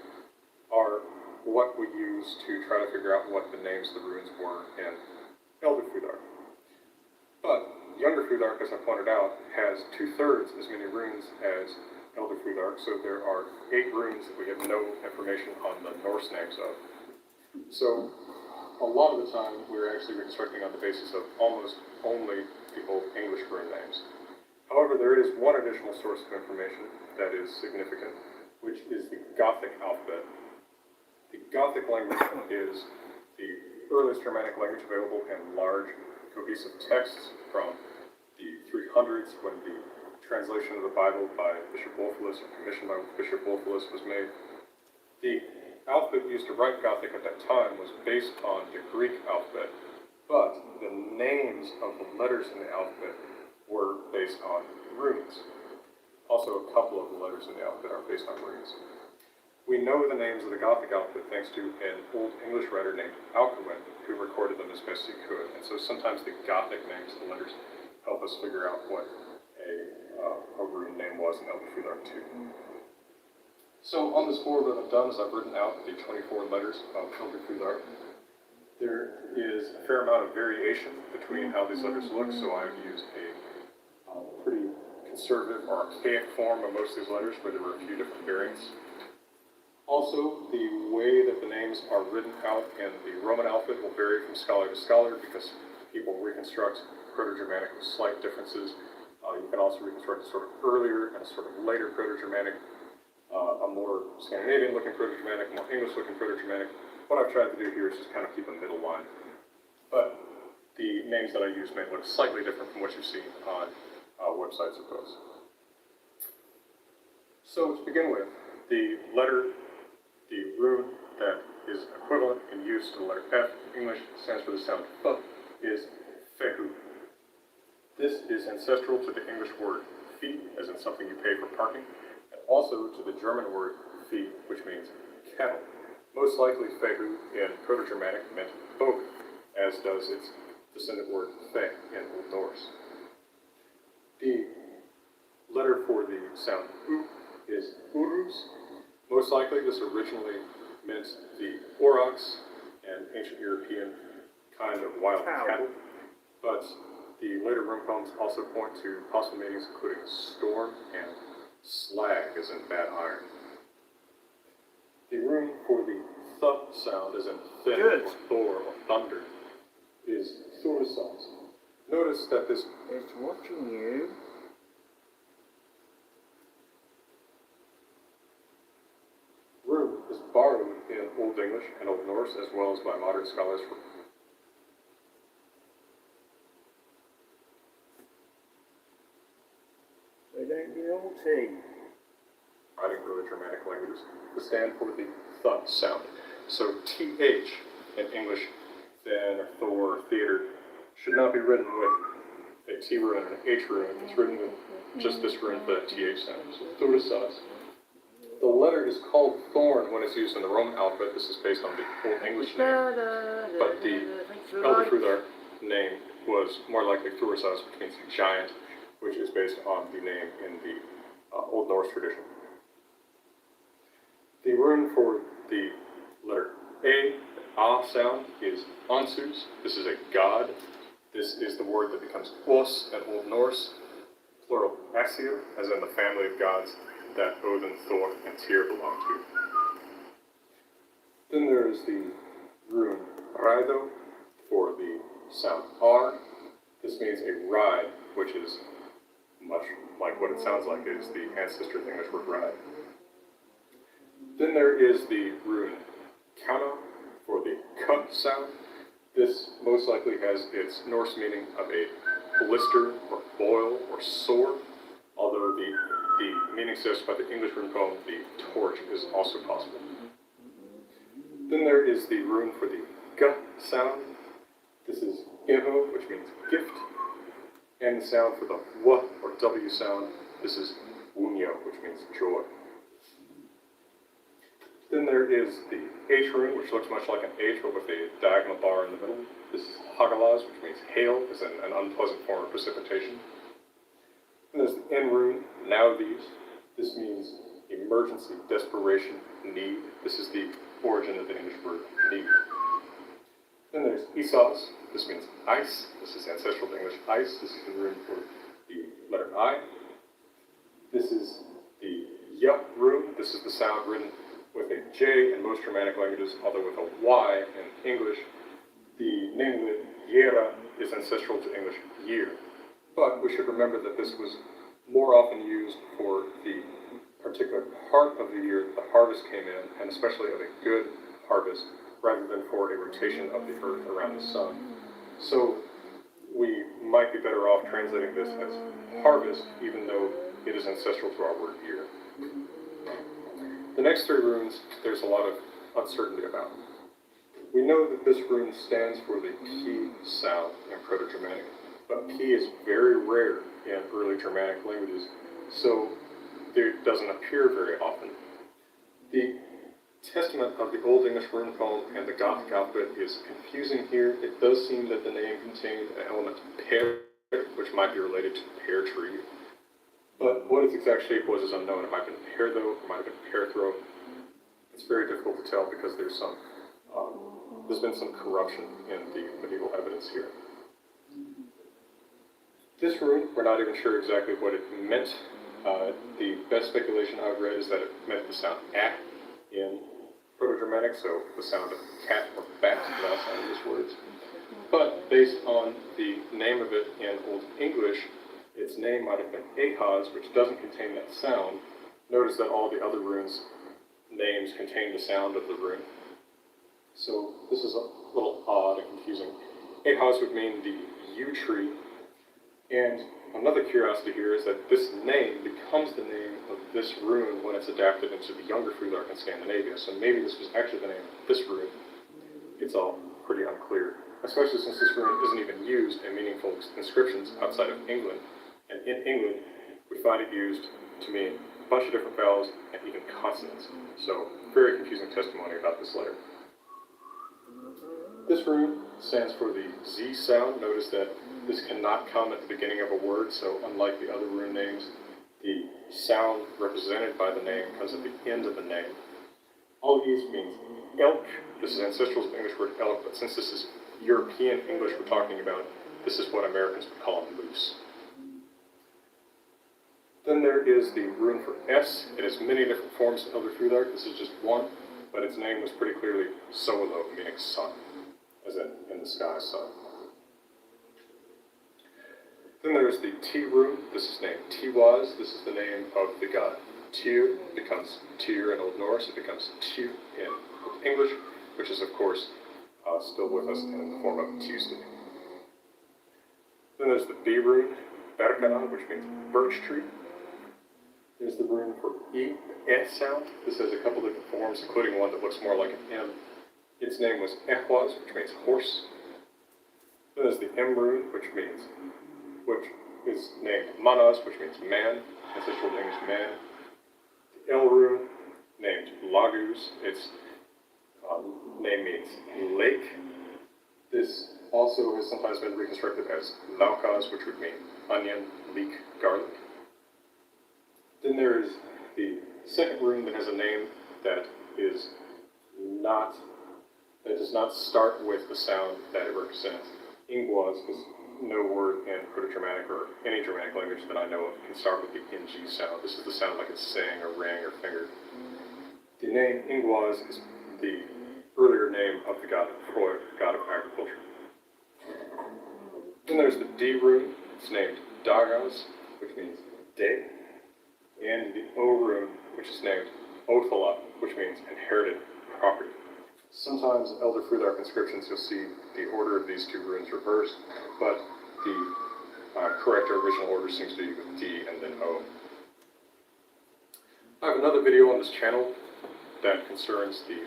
are what we use to try to figure out what the names of the runes were in Elder Futhark. But Younger Futhark, as I pointed out, has 2/3 as many runes as Elder Futhark, so there are 8 runes that we have no information on the Norse names of. So, a lot of the time, we're actually reconstructing on the basis of almost only the Old English rune names. However, there is one additional source of information that is significant, which is the Gothic alphabet. The Gothic language is the earliest Germanic language available in large, cohesive texts from the 300s, when the translation of the Bible by Bishop Wolfless, or commissioned by Bishop Wolfless, was made. The alphabet used to write Gothic at that time was based on the Greek alphabet, but the names of the letters in the alphabet were based on runes. Also, a couple of the letters in the alphabet are based on runes. We know the names of the Gothic alphabet thanks to an Old English writer named Alcuin, who recorded them as best he could. And so sometimes the Gothic names of the letters help us figure out what a rune name was in Elderfjord too. So on this board, what I've done is I've written out the 24 letters of Elderfjord. There is a fair amount of variation between how these letters look, so I've used a pretty conservative or archaic form of most of these letters, where there were a few different variants. Also, the way that the names are written out in the Roman alphabet will vary from scholar to scholar, because people reconstruct Proto-Germanic with slight differences. You can also reconstruct a sort of earlier and a sort of later Proto-Germanic, a more Scandinavian-looking Proto-Germanic, more English-looking Proto-Germanic. What I've tried to do here is just kind of keep a middle line. But the names that I use may look slightly different from what you've seen on websites or posts. So to begin with, the letter, the rune that is equivalent in use to the letter F in English, stands for the sound F, is fehu. This is ancestral to the English word fee, as in something you pay for parking, and also to the German word fee, which means cattle. Most likely fehu in Proto-Germanic meant boat, as does its descendant word fe in Old Norse. The letter for the sound U is urus. Most likely this originally meant the aurochs, an ancient European kind of wild cattle, but the later rune poems also point to possible meanings including storm and slag, as in bad iron. The rune for the th sound, as in thin or Thor or thunder, is thurisaz. Notice that this It's watching you. rune is borrowed in Old English and Old Norse, as well as by modern scholars for So don't be naughty. writing early Germanic languages to stand for the th sound. So th in English, then or Thor or theater, should not be written with a T rune and an H rune. It's written with just this rune for that TH sound. So thurisaz. The letter is called thorn when it's used in the Roman alphabet. This is based on the Old English name. But the Elderfjord name was more likely thurisaz, which means giant, which is based on the name in the Old Norse tradition. The rune for the letter A, the sound, is Ansus. This is a god. This is the word that becomes Os in Old Norse, plural Asir, as in the family of gods that Odin, Thor, and Tyr belong to. Then there is the rune Raido for the sound R. This means a ride, which is much like what it sounds like. It is the ancestor of the English word ride. Then there is the rune Kauna for the K sound. This most likely has its Norse meaning of a blister or boil or sore, although the meaning suggested by the English rune poem, the torch, is also possible. Then there is the rune for the G sound. This is Evo, which means gift, and the sound for the W or W sound. This is Unyo, which means joy. Then there is the H rune, which looks much like an H, but with a diagonal bar in the middle. This is Hagalaz, which means hail, as in an unpleasant form of precipitation. And there's the N rune, now these. This means emergency, desperation, need. This is the origin of the English word need. Then there's Isas. This means ice. This is ancestral to English ice. This is the rune for the letter I. This is the Y rune. This is the sound written with a J in most Germanic languages, although with a Y in English. The name of it, Yera, is ancestral to English year. But we should remember that this was more often used for the particular part of the year that the harvest came in, and especially of a good harvest rather than for a rotation of the earth around the sun. So we might be better off translating this as harvest, even though it is ancestral to our word year. The next three runes, there's a lot of uncertainty about. We know that this rune stands for the P sound in Proto-Germanic, but P is very rare in early Germanic languages, so it doesn't appear very often. The testament of the Old English rune poem and the Gothic alphabet is confusing here. It does seem that the name contained an element pear, which might be related to pear tree, but what its exact shape was is unknown. It might have been pear though, it might have been pear throw. It's very difficult to tell because there's been some corruption in the medieval evidence here. This rune, we're not even sure exactly what it meant. The best speculation I've read is that it meant the sound "at" in Proto-Germanic, so the sound of cat or bat, last English words. But based on the name of it in Old English, its name might have been Ahaz, which doesn't contain that sound. Notice that all the other runes' names contain the sound of the rune. So this is a little odd and confusing. Ahaz would mean the yew tree. And another curiosity here is that this name becomes the name of this rune when it's adapted into the younger Freelark in Scandinavia. So maybe this was actually the name of this rune. It's all pretty unclear, especially since this rune isn't even used in meaningful inscriptions outside of England. And in England, we find it used to mean a bunch of different vowels and even consonants. So very confusing testimony about this letter. This rune stands for the Z sound. Notice that this cannot come at the beginning of a word, so unlike the other rune names, the sound represented by the name comes at the end of the name. Algiz means elk. This is ancestral to the English word elk, but since this is European English we're talking about, this is what Americans would call a moose. Then there is the rune for S. It has many different forms in Elder Freelark. This is just one, but its name was pretty clearly Solo, meaning sun, as in the sky sun. Then there's the T rune. This is named Tiwaz. This is the name of the god Tyr. It becomes Tyr in Old Norse. It becomes Tyr in Old English, which is, of course, still with us in the form of Tuesday. Then there's the B rune, Berkana, which means birch tree. There's the rune for E, S sound. This has a couple different forms, including one that looks more like an M. Its name was Ehwaz, which means horse. Then there's the M rune, which is named Manas, which means man, ancestral to English man. The L rune, named Lagus. Its name means lake. This also has sometimes been reconstructed as Laukaz, which would mean onion, leek, garlic. Then there is the second rune that has a name that does not start with the sound that it represents. Ingwaz is no word in Proto-Germanic or any Germanic language that I know of can start with the NG sound. This is the sound like it's saying or rang or fingered. The name Ingwaz is the earlier name of the god Freud, god of agriculture. Then there's the D rune. It's named Dagaz, which means day. And the O rune, which is named Othala, which means inherited property. Sometimes in Elder Freelark inscriptions you'll see the order of these two runes reversed, but the correct original order seems to be with D and then O. I have another video on this channel that concerns the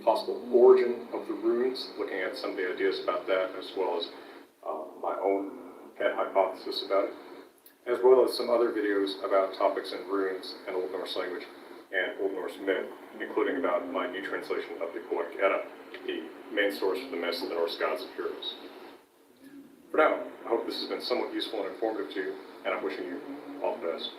possible origin of the runes, looking at some of the ideas about that, as well as my own pet hypothesis about it, as well as some other videos about topics in runes and Old Norse language and Old Norse myth, including about my new translation of the Poetic Edda, the main source for the myths of the Norse gods and heroes. For now, I hope this has been somewhat useful and informative to you, and I'm wishing you all the best.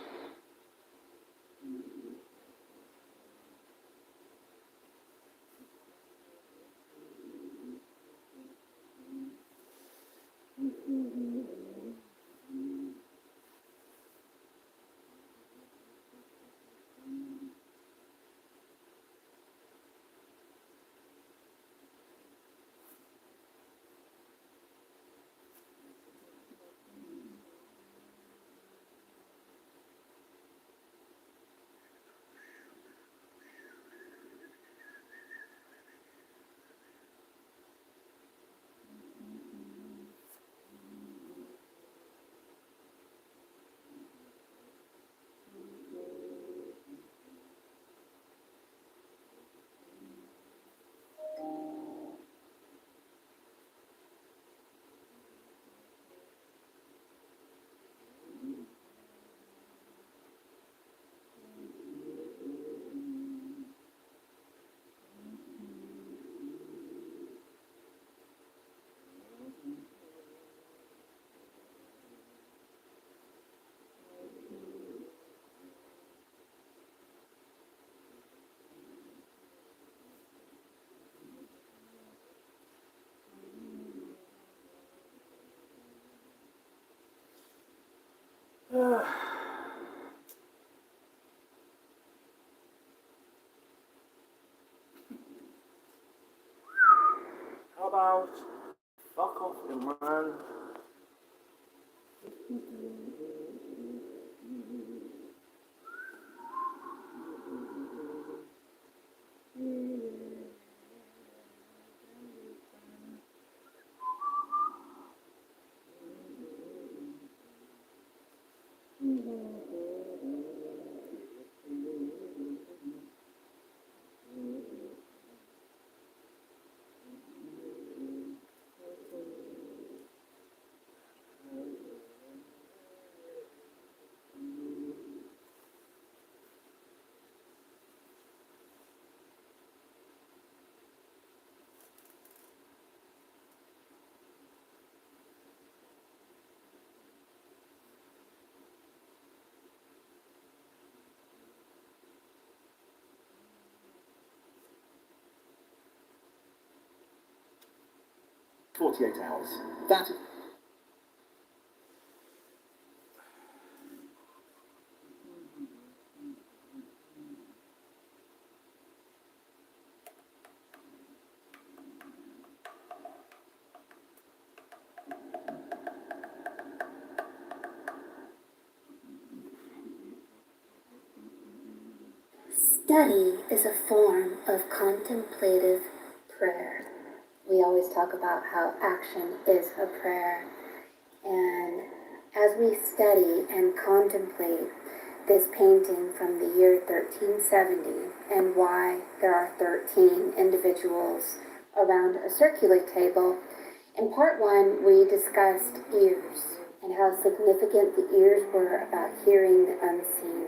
out. Fuck off with him, man. Hours. That Study is a form of contemplative prayer. We always talk about how action is a prayer. And as we study and contemplate this painting from the year 1370 and why there are 13 individuals around a circular table, in part one we discussed ears and how significant the ears were about hearing the unseen.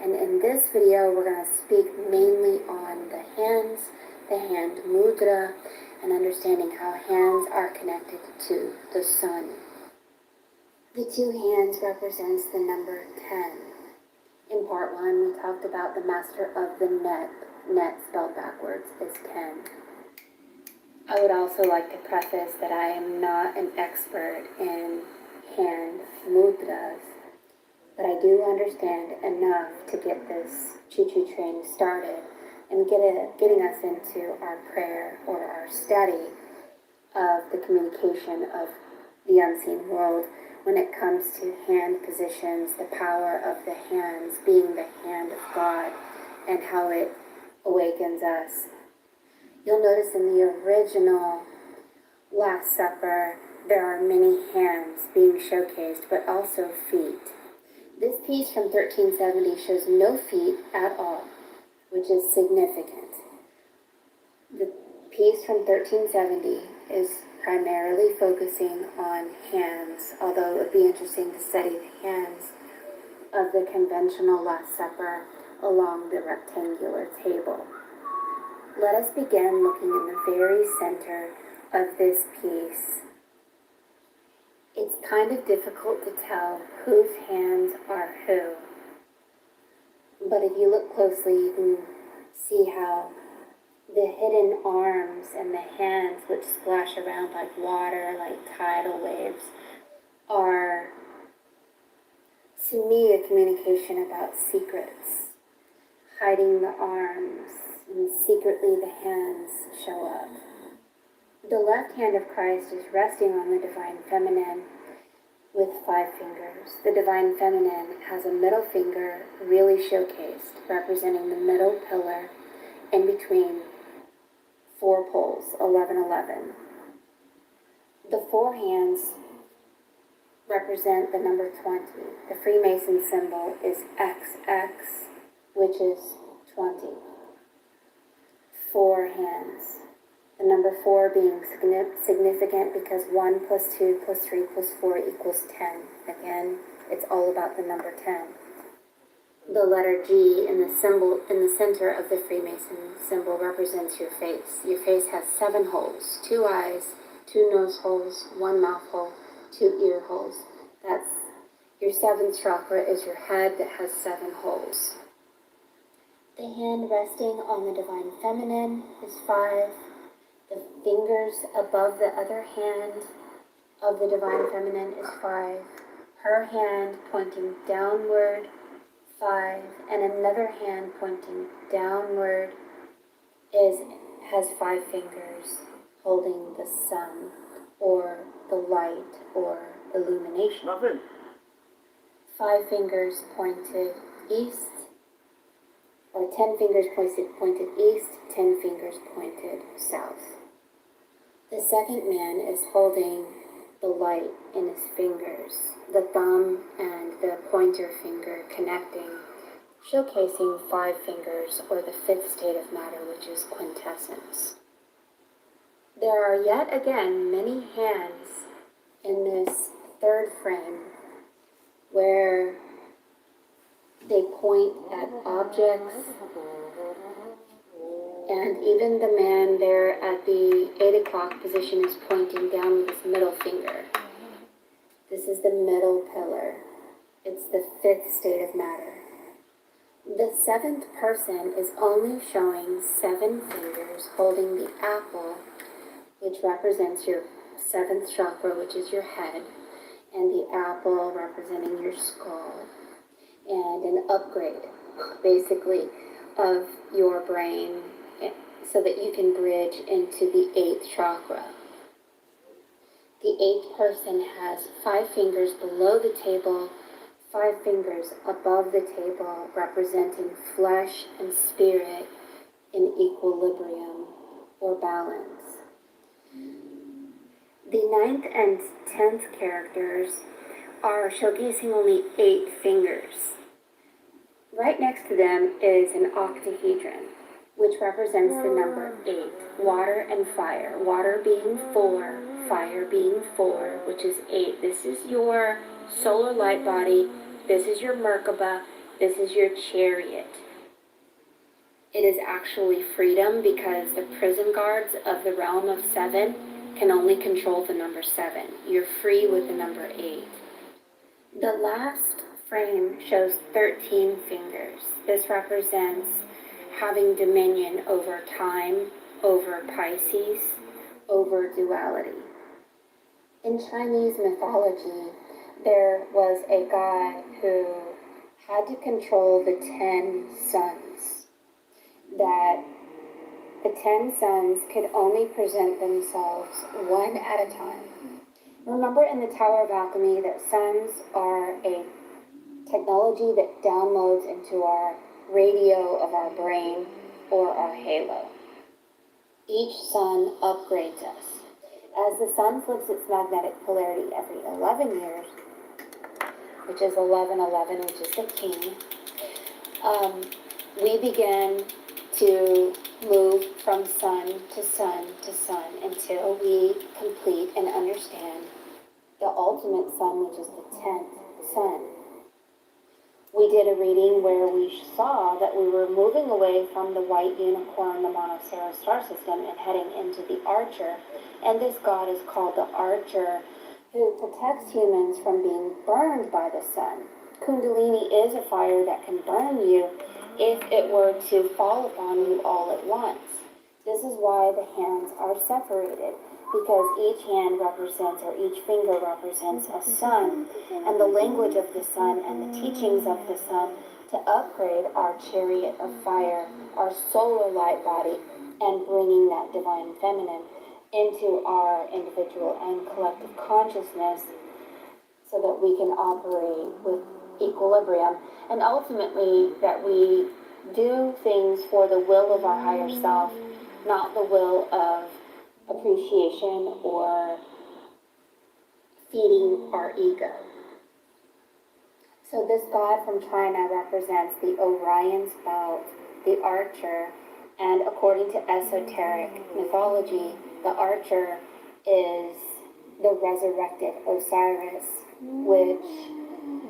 And in this video, we're going to speak mainly on the hands, the hand mudra, and understanding how hands are connected to the sun. The two hands represents the number 10. In part one, we talked about the master of the net. Net spelled backwards is 10. I would also like to preface that I am not an expert in hand mudras, but I do understand enough to get this choo-choo train started and getting us into our prayer or our study of the communication of the unseen world when it comes to hand positions, the power of the hands being the hand of God and how it awakens us. You'll notice in the original Last Supper, there are many hands being showcased, but also feet. This piece from 1370 shows no feet at all, which is significant. The piece from 1370 is primarily focusing on hands, although it would be interesting to study the hands of the conventional Last Supper along the rectangular table. Let us begin looking in the very center of this piece. It's kind of difficult to tell whose hands are who, but if you look closely, you can see how the hidden arms and the hands, which splash around like water, like tidal waves, are, to me, a communication about secrets. Hiding the arms, and secretly the hands show up. The left hand of Christ is resting on the Divine Feminine with 5 fingers. The Divine Feminine has a middle finger really showcased, representing the middle pillar in between 4 poles, 11, 11. The 4 hands represent the number 20. The Freemason symbol is XX, which is 20. 4 hands. The number 4 being significant because 1 plus 2 plus 3 plus 4 equals 10. Again, it's all about the number 10. The letter G in the symbol in the center of the Freemason symbol represents your face. Your face has 7 holes, 2 eyes, 2 nose holes, 1 mouth hole, 2 ear holes. That's your 7th chakra is your head that has 7 holes. The hand resting on the Divine Feminine is 5. The fingers above the other hand of the Divine Feminine is 5. Her hand pointing downward, 5, and another hand pointing downward has 5 fingers. holding the sun or the light or illumination. Nothing. 5 fingers pointed east, or 10 fingers pointed east, 10 fingers pointed south. The second man is holding the light in his fingers, the thumb and the pointer finger connecting, showcasing 5 fingers, or the 5th state of matter, which is quintessence. There are yet again many hands in this third frame where they point at objects, and even the man there at the 8 o'clock position is pointing down with his middle finger. This is the middle pillar. It's the 5th state of matter. The 7th person is only showing 7 fingers holding the apple, which represents your 7th chakra, which is your head, and the apple representing your skull, and an upgrade, basically, of your brain so that you can bridge into the 8th chakra. The 8th person has 5 fingers below the table, 5 fingers above the table, representing flesh and spirit in equilibrium or balance. The 9th and 10th characters are showcasing only 8 fingers. Right next to them is an octahedron, which represents the number 8, water and fire. Water being 4, fire being 4, which is 8. This is your solar light body. This is your Merkaba. This is your chariot. It is actually freedom, because the prison guards of the realm of 7 can only control the number 7. You're free with the number 8. The last frame shows 13 fingers. This represents having dominion over time, over Pisces, over duality. In Chinese mythology, there was a god who had to control the 10 suns, that the 10 suns could only present themselves one at a time. Remember in the Tower of Alchemy that suns are a technology that downloads into our radio of our brain or our halo. Each sun upgrades us. As the sun flips its magnetic polarity every 11 years, which is 1111, which is the king, we begin to move from sun to sun to sun until we complete and understand the ultimate sun, which is the 10th sun. We did a reading where we saw that we were moving away from the white unicorn, the Monoceros star system, and heading into the Archer. And this god is called the Archer, who protects humans from being burned by the sun. Kundalini is a fire that can burn you if it were to fall upon you all at once. This is why the hands are separated, because each hand represents, or each finger represents, a sun, and the language of the sun and the teachings of the sun to upgrade our chariot of fire, our solar light body, and bringing that divine feminine into our individual and collective consciousness so that we can operate with equilibrium, and ultimately that we do things for the will of our higher self, not the will of appreciation or feeding our ego. So this god from China represents the Orion's belt, the Archer, and according to esoteric mythology, the Archer is the resurrected Osiris, which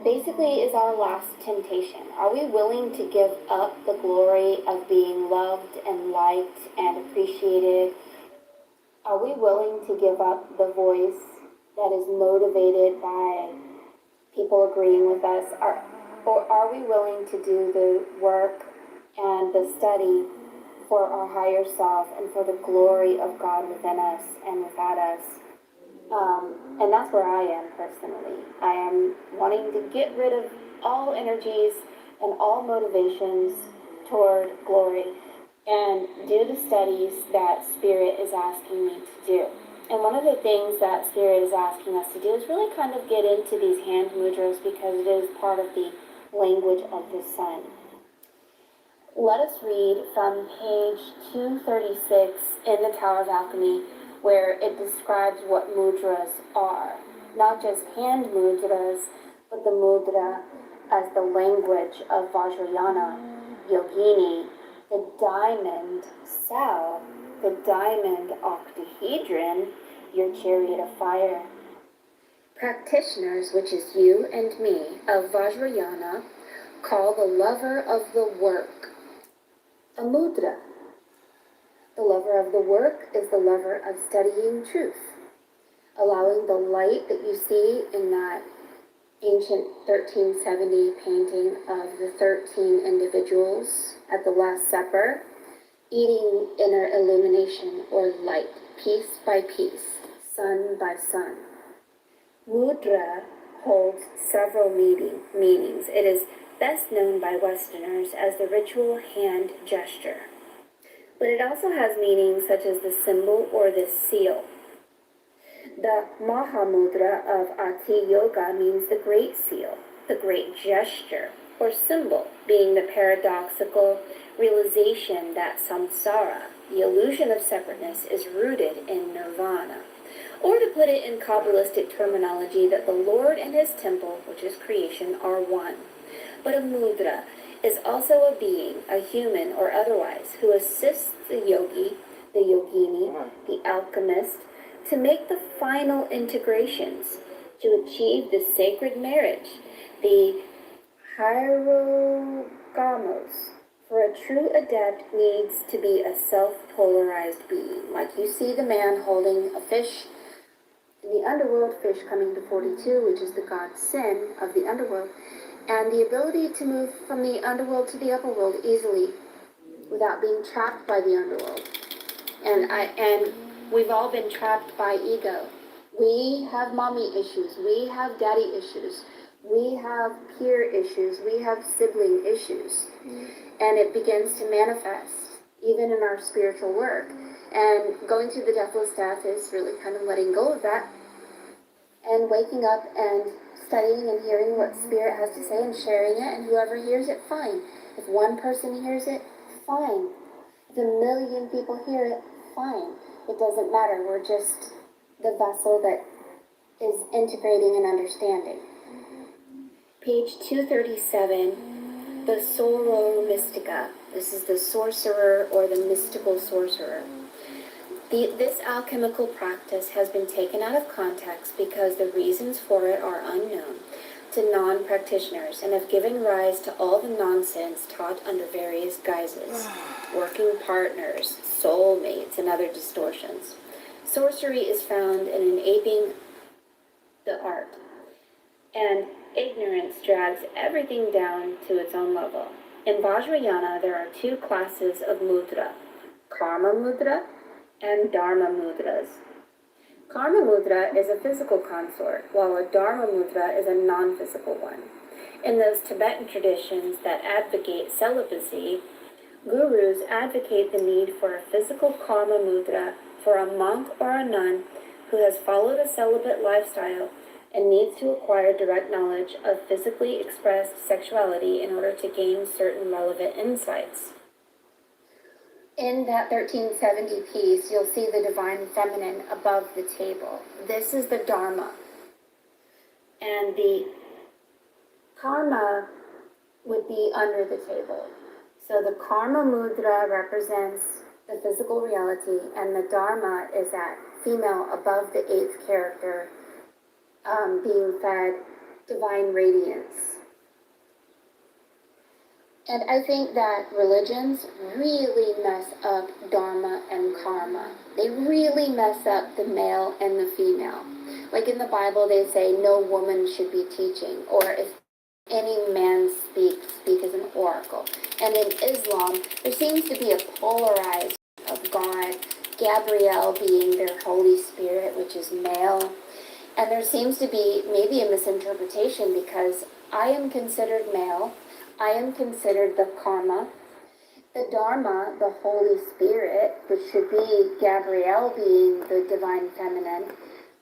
basically is our last temptation. Are we willing to give up the glory of being loved and liked and appreciated? Are we willing to give up the voice that is motivated by people agreeing with us? Or are we willing to do the work and the study for our higher self and for the glory of God within us and without us? And that's where I am personally. I am wanting to get rid of all energies and all motivations toward glory. and do the studies that Spirit is asking me to do. And one of the things that Spirit is asking us to do is really kind of get into these hand mudras because it is part of the language of the sun. Let us read from page 236 in the Tower of Alchemy, where it describes what mudras are. Not just hand mudras, but the mudra as the language of Vajrayana, Yogini, the diamond cell, the diamond octahedron, your chariot of fire. Practitioners, which is you and me, of Vajrayana, call the lover of the work a mudra. The lover of the work is the lover of studying truth, allowing the light that you see in that ancient 1370 painting of the 13 individuals at the Last Supper, eating inner illumination or light, piece by piece, sun by sun. Mudra holds several meanings. It is best known by Westerners as the ritual hand gesture. But it also has meanings such as the symbol or the seal. The Mahamudra of Ati Yoga means the great seal, the great gesture, or symbol, being the paradoxical realization that samsara, the illusion of separateness, is rooted in nirvana. Or to put it in Kabbalistic terminology, that the Lord and his temple, which is creation, are one. But a mudra is also a being, a human or otherwise, who assists the yogi, the yogini, the alchemist, to make the final integrations, to achieve the sacred marriage, the hierogamos. For a true adept needs to be a self-polarized being. Like you see the man holding a fish in the underworld, fish coming to 42, which is the god sin of the underworld, and the ability to move from the underworld to the upper world easily without being trapped by the underworld. And we've all been trapped by ego. We have mommy issues. We have daddy issues. We have peer issues. We have sibling issues. And it begins to manifest even in our spiritual work. And going through the deathless death is really kind of letting go of that and waking up and studying and hearing what Spirit has to say and sharing it, and whoever hears it, fine. If one person hears it, fine. If 1 million people hear it, fine. It doesn't matter. We're just the vessel that is integrating and understanding. Page 237, the Soror Mystica. This is the sorcerer or the mystical sorcerer. This alchemical practice has been taken out of context because the reasons for it are unknown to non-practitioners and have given rise to all the nonsense taught under various guises, working partners, soulmates, and other distortions. Sorcery is found in an aping the art, and ignorance drags everything down to its own level. In Vajrayana, there are two classes of mudra, karma mudra and dharma mudras. Karma mudra is a physical consort, while a dharma mudra is a non-physical one. In those Tibetan traditions that advocate celibacy, gurus advocate the need for a physical karma mudra for a monk or a nun who has followed a celibate lifestyle and needs to acquire direct knowledge of physically expressed sexuality in order to gain certain relevant insights. In that 1370 piece, you'll see the divine feminine above the table. This is the Dharma. And the karma would be under the table. So the karma mudra represents the physical reality, and the Dharma is that female above the eighth character, being fed divine radiance. And I think that religions really mess up dharma and karma. They really mess up the male and the female. Like in the Bible, they say no woman should be teaching, or if any man speak as an oracle. And in Islam, there seems to be a polarized of God, Gabriel being their Holy Spirit, which is male. And there seems to be maybe a misinterpretation because I am considered male, I am considered the karma, The Dharma, the Holy Spirit, which should be Gabrielle being the divine feminine,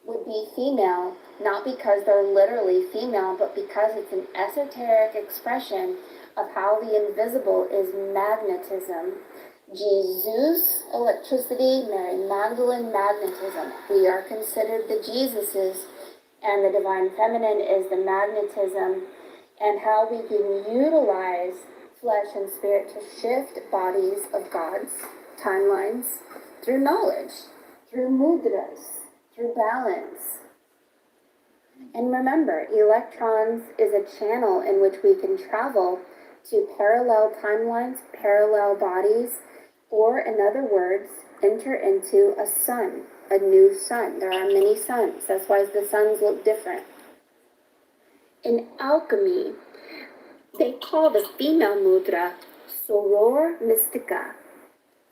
would be female, not because they're literally female, but because it's an esoteric expression of how the invisible is magnetism. Jesus, electricity, Mary Magdalene, magnetism. We are considered the Jesuses, and the divine feminine is the magnetism, and how we can utilize flesh and spirit to shift bodies of gods, timelines, through knowledge, through mudras, through balance. And remember, electrons is a channel in which we can travel to parallel timelines, parallel bodies, or in other words, enter into a sun, a new sun. There are many suns. That's why the suns look different. In alchemy, they call the female mudra soror mystica,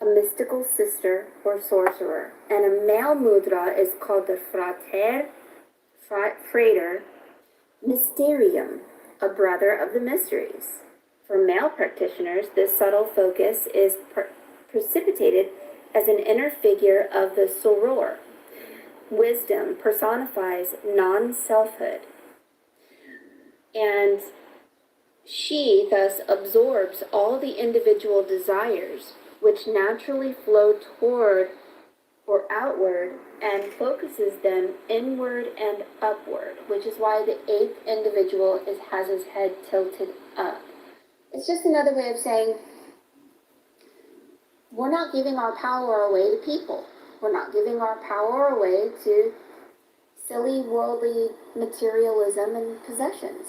a mystical sister or sorcerer. And a male mudra is called the frater mysterium, a brother of the mysteries. For male practitioners, this subtle focus is precipitated as an inner figure of the soror. Wisdom personifies non-selfhood. And she thus absorbs all the individual desires which naturally flow toward or outward and focuses them inward and upward, which is why the eighth individual has his head tilted up. It's just another way of saying we're not giving our power away to people. We're not giving our power away to silly worldly materialism and possessions.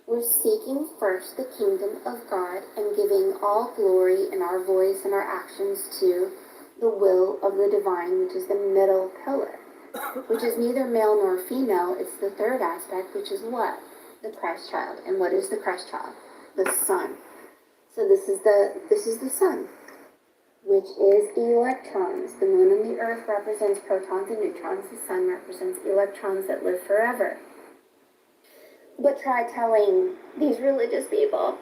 We're seeking first the kingdom of God and giving all glory in our voice and our actions to the will of the divine, which is the middle pillar, which is neither male nor female. It's the third aspect, which is what? The Christ child. And what is the Christ child? The sun. So this is the sun, which is electrons. The moon and the earth represents protons and neutrons. The sun represents electrons that live forever. But try telling these religious people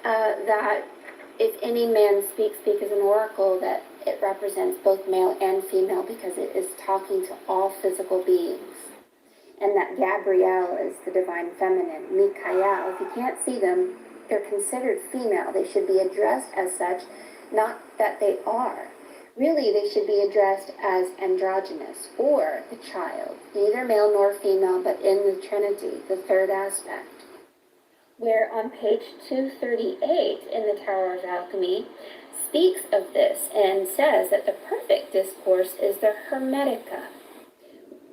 that if any man speak as an oracle, that it represents both male and female because it is talking to all physical beings. And that Gabrielle is the divine feminine. Michael, if you can't see them, they're considered female. They should be addressed as such, not that they are. Really, they should be addressed as androgynous, or the child, neither male nor female, but in the Trinity, the third aspect. Where on page 238 in the Tower of Alchemy speaks of this and says that the perfect discourse is the Hermetica,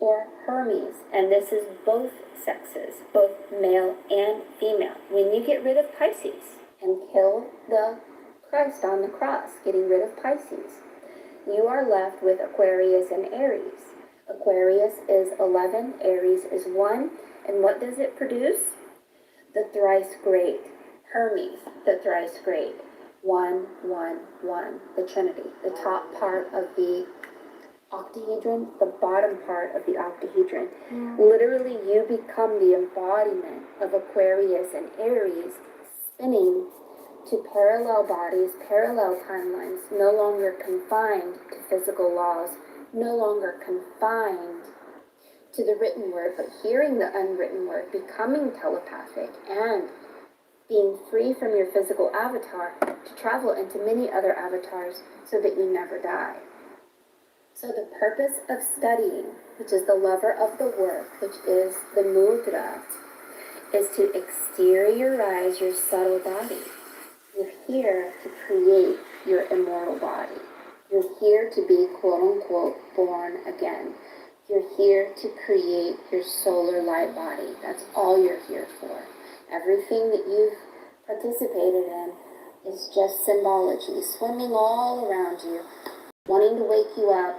or Hermes, and this is both sexes, both male and female. When you get rid of Pisces and kill the Christ on the cross, getting rid of Pisces, you are left with Aquarius and Aries. Aquarius is 11, Aries is 1, and what does it produce? The thrice great, Hermes, the thrice great, 1, 1, 1, the Trinity, the top part of the octahedron, the bottom part of the octahedron. Literally, you become the embodiment of Aquarius and Aries, spinning to parallel bodies, parallel timelines, no longer confined to physical laws, no longer confined to the written word, but hearing the unwritten word, becoming telepathic, and being free from your physical avatar to travel into many other avatars so that you never die. So the purpose of studying, which is the lover of the work, which is the mudra, is to exteriorize your subtle body. You're here to create your immortal body. You're here to be, quote unquote, born again. You're here to create your solar light body. That's all you're here for. Everything that you've participated in is just symbology, swimming all around you, wanting to wake you up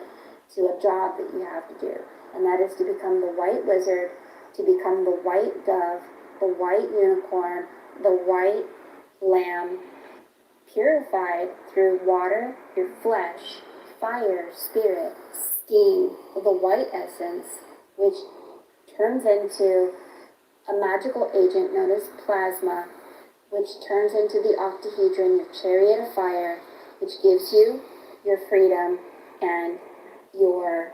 to a job that you have to do. And that is to become the white wizard, to become the white dove, the white unicorn, the white lamb, purified through water, your flesh, fire, spirit, steam, the white essence, which turns into a magical agent known as plasma, which turns into the octahedron, your chariot of fire, which gives you your freedom and your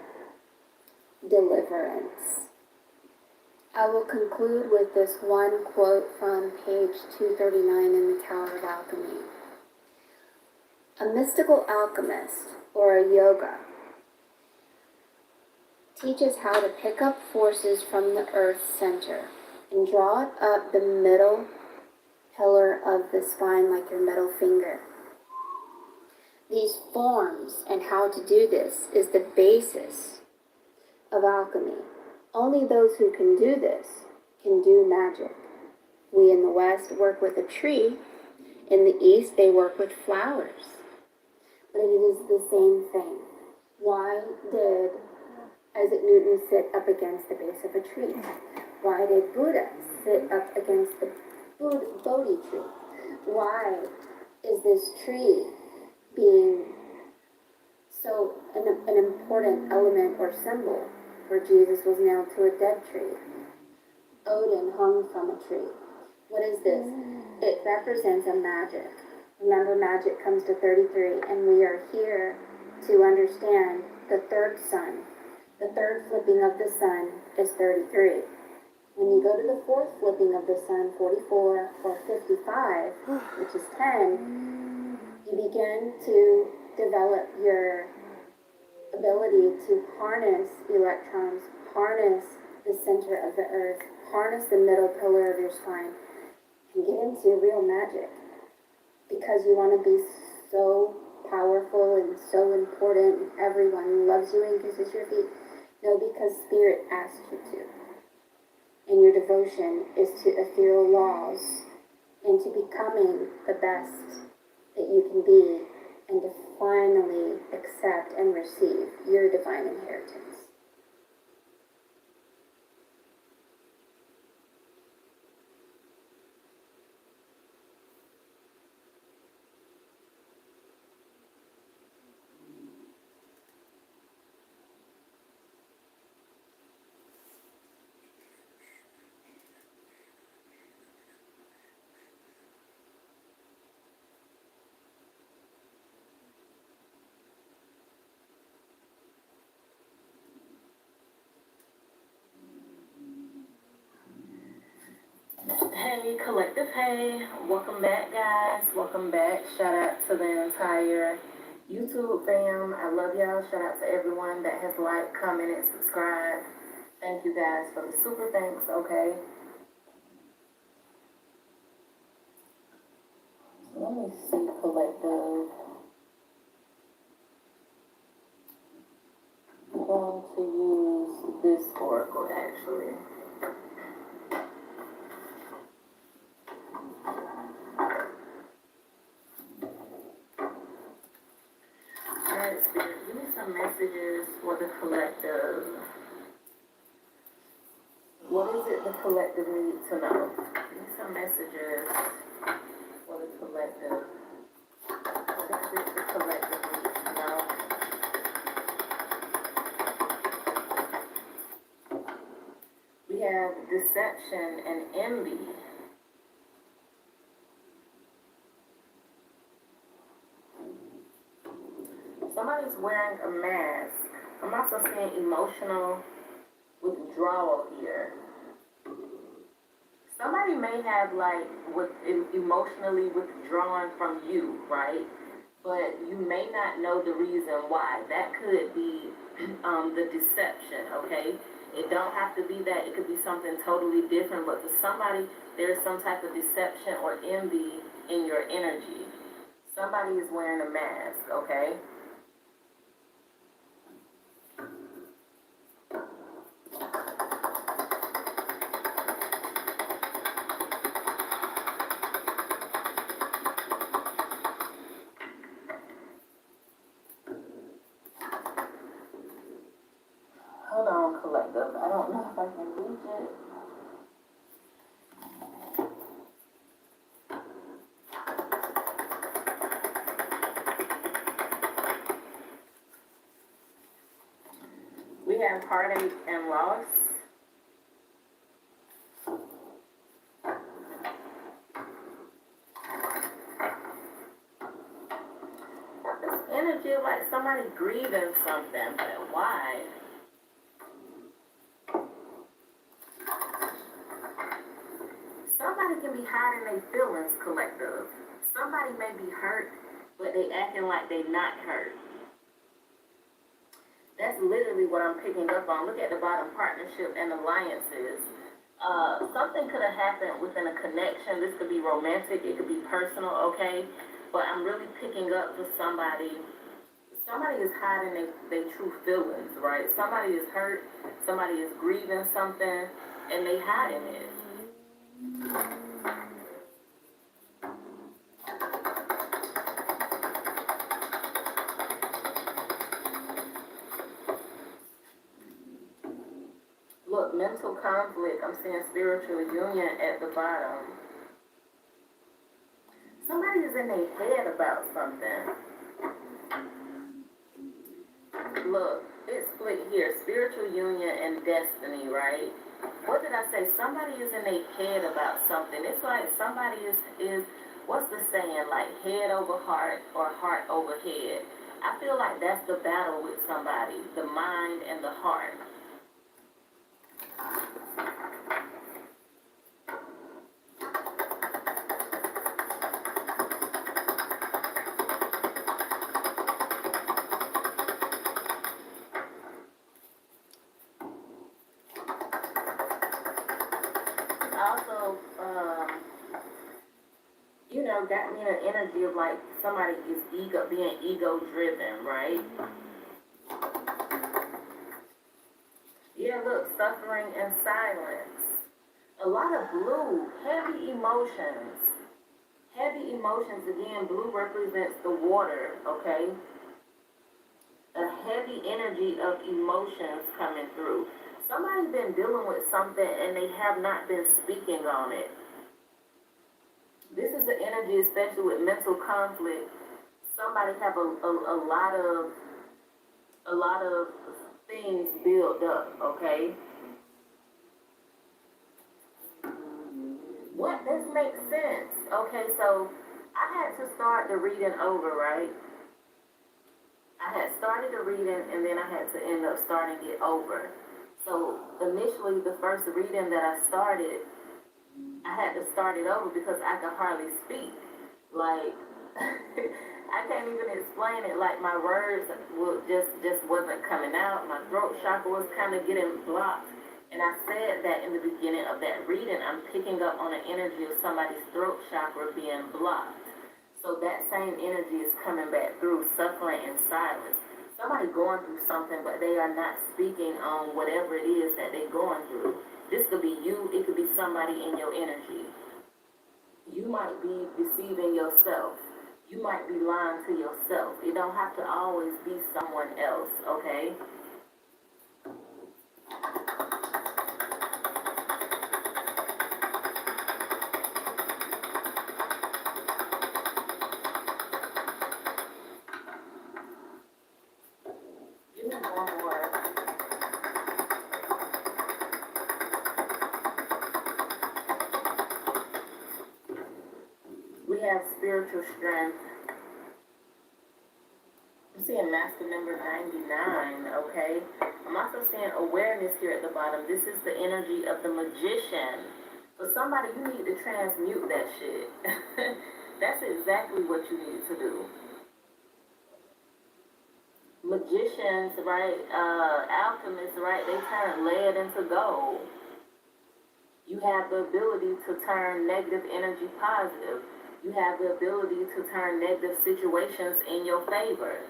deliverance. I will conclude with this one quote from page 239 in the Tower of Alchemy. A mystical alchemist, or a yoga, teaches how to pick up forces from the earth's center and draw it up the middle pillar of the spine like your middle finger. These forms and how to do this is the basis of alchemy. Only those who can do this can do magic. We in the West work with a tree. In the East, they work with flowers. But it is the same thing. Why did Isaac Newton sit up against the base of a tree? Why did Buddha sit up against the Bodhi tree? Why is this tree being so an important element or symbol where Jesus was nailed to a dead tree? Odin hung from a tree. What is this? It represents a magic. Remember, magic comes to 33, and we are here to understand the third sun. The third flipping of the sun is 33. When you go to the fourth flipping of the sun, 44 or 55, which is 10, you begin to develop your ability to harness electrons, harness the center of the earth, harness the middle pillar of your spine, and get into real magic. Because you want to be so powerful and so important, and everyone loves you and kisses your feet. No, because Spirit asked you to. And your devotion is to ethereal laws and to becoming the best that you can be and to finally accept and receive your divine inheritance. Hey, collective, hey, welcome back, guys, welcome back. Shout out to the entire YouTube fam. I love y'all. Shout out to everyone that has liked, commented, subscribed. Thank you guys for the super thanks, okay? So let me see, collective. I'm going to use this oracle, actually. Alright, Spirit, give me some messages for the collective. What is it the collective needs to know? Give me some messages for the collective. What is it the collective needs to know? We have deception and envy. Somebody's wearing a mask. I'm also seeing emotional withdrawal here. Somebody may have emotionally withdrawn from you, right? But you may not know the reason why. That could be the deception, okay? It don't have to be that. It could be something totally different. But for somebody, there's some type of deception or envy in your energy. Somebody is wearing a mask, okay? Hold on, collective. I don't know if I can reach it. We have heartache and loss. energy of like somebody grieving something, but why? Somebody can be hiding their feelings, collective. Somebody may be hurt, but they acting like they not hurt. That's literally what I'm picking up on. Look at the bottom, partnership and alliances. Something could have happened within a connection. This could be romantic, it could be personal, okay? But I'm really picking up for somebody. Somebody is hiding their true feelings, right? Somebody is hurt, somebody is grieving something, and they hiding it. Look, mental conflict, I'm seeing spiritual union at the bottom. Somebody is in their head about something. Look, it's split here, spiritual union and destiny, right? What did I say? Somebody is in their head about something. It's like somebody is what's the saying, like head over heart or heart over head. I feel like that's the battle with somebody, the mind and the heart. Also, you know, got me an energy of like somebody is being ego driven, right? Yeah, look, suffering and silence. A lot of blue, heavy emotions. Heavy emotions, again, blue represents the water, okay? A heavy energy of emotions coming through. Somebody's been dealing with something and they have not been speaking on it. This is the energy, especially with mental conflict. Somebody have a lot of things built up, okay? What? This makes sense. Okay, so I had to start the reading over, right? I had started the reading and then I had to end up starting it over. So initially, the first reading that I started, I had to start it over because I could hardly speak. Like, I can't even explain it. Like, my words just wasn't coming out. My throat chakra was kind of getting blocked. And I said that in the beginning of that reading, I'm picking up on the energy of somebody's throat chakra being blocked. So that same energy is coming back through, suffering and silence. Somebody going through something, but they are not speaking on whatever it is that they're going through. This could be you, it could be somebody in your energy. You might be deceiving yourself. You might be lying to yourself. It don't have to always be someone else, okay? Give me one more. We have spiritual strength. I'm seeing master number 99, okay? I'm also seeing awareness here at the bottom. This is the energy of the magician. For somebody, you need to transmute that shit. That's exactly what you need to do. Magicians, right? Alchemists, right? They turn lead into gold. You have the ability to turn negative energy positive. You have the ability to turn negative situations in your favor.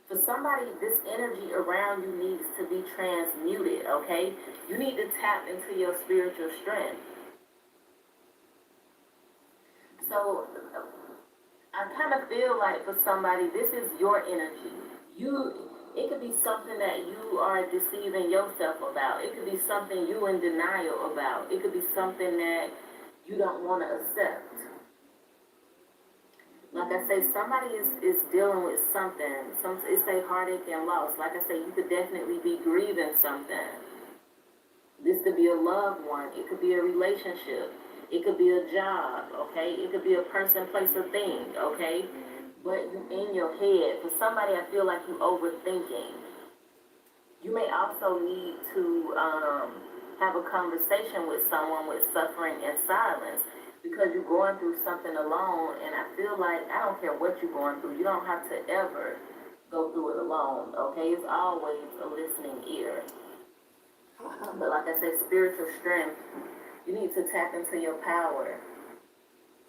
For somebody, this energy around you needs to be transmuted, okay? You need to tap into your spiritual strength. So, I kind of feel like for somebody, this is your energy. It could be something that you are deceiving yourself about. It could be something you in denial about. It could be something that you don't want to accept. Like I say, somebody is dealing with something. It say heartache and loss. Like I say, you could definitely be grieving something. This could be a loved one. It could be a relationship. It could be a job, okay? It could be a person, place, or thing, okay? but you in your head. For somebody, I feel like you overthinking. You may also need to have a conversation with someone with suffering in silence, because you're going through something alone, and I feel like, I don't care what you're going through, you don't have to ever go through it alone, okay? It's always a listening ear. But like I said, spiritual strength, you need to tap into your power.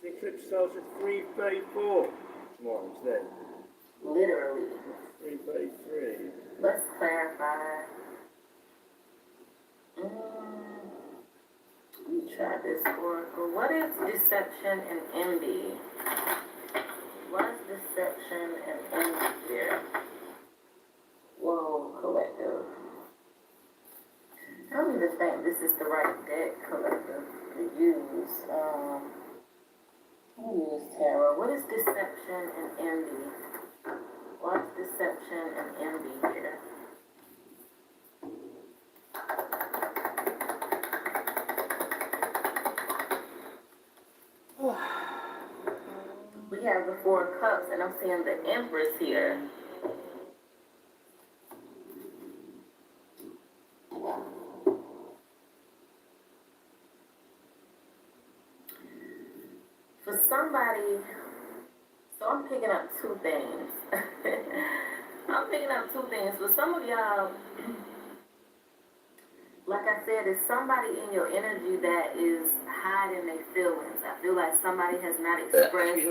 The eclipse starts at 3:34 tomorrow instead. Literally. 3:33. Let's clarify. Let me try this oracle. What is deception and envy? What is deception and envy here? Whoa, collective. I don't even think this is the right deck, collective, to use. I'll use tarot. What is deception and envy? What's deception and envy here? We have the Four of Cups, and I'm seeing the Empress here. For somebody, so I'm picking up two things. I'm picking up two things. For some of y'all, like I said, it's somebody in your energy that is hiding their feelings. I feel like somebody has not expressed,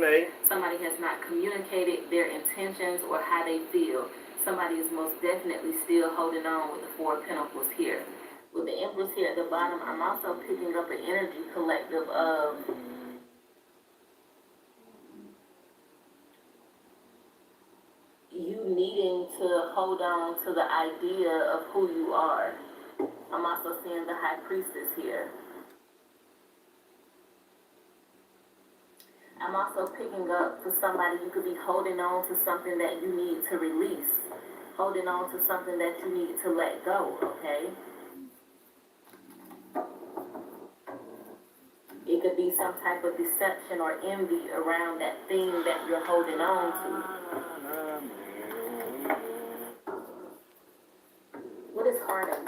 somebody has not communicated their intentions or how they feel. Somebody is most definitely still holding on with the Four of Pentacles here. With the Empress here at the bottom, I'm also picking up an energy collective of you needing to hold on to the idea of who you are. I'm also seeing the High Priestess here. I'm also picking up for somebody, you could be holding on to something that you need to release. Holding on to something that you need to let go, okay? It could be some type of deception or envy around that thing that you're holding on to. What is heart and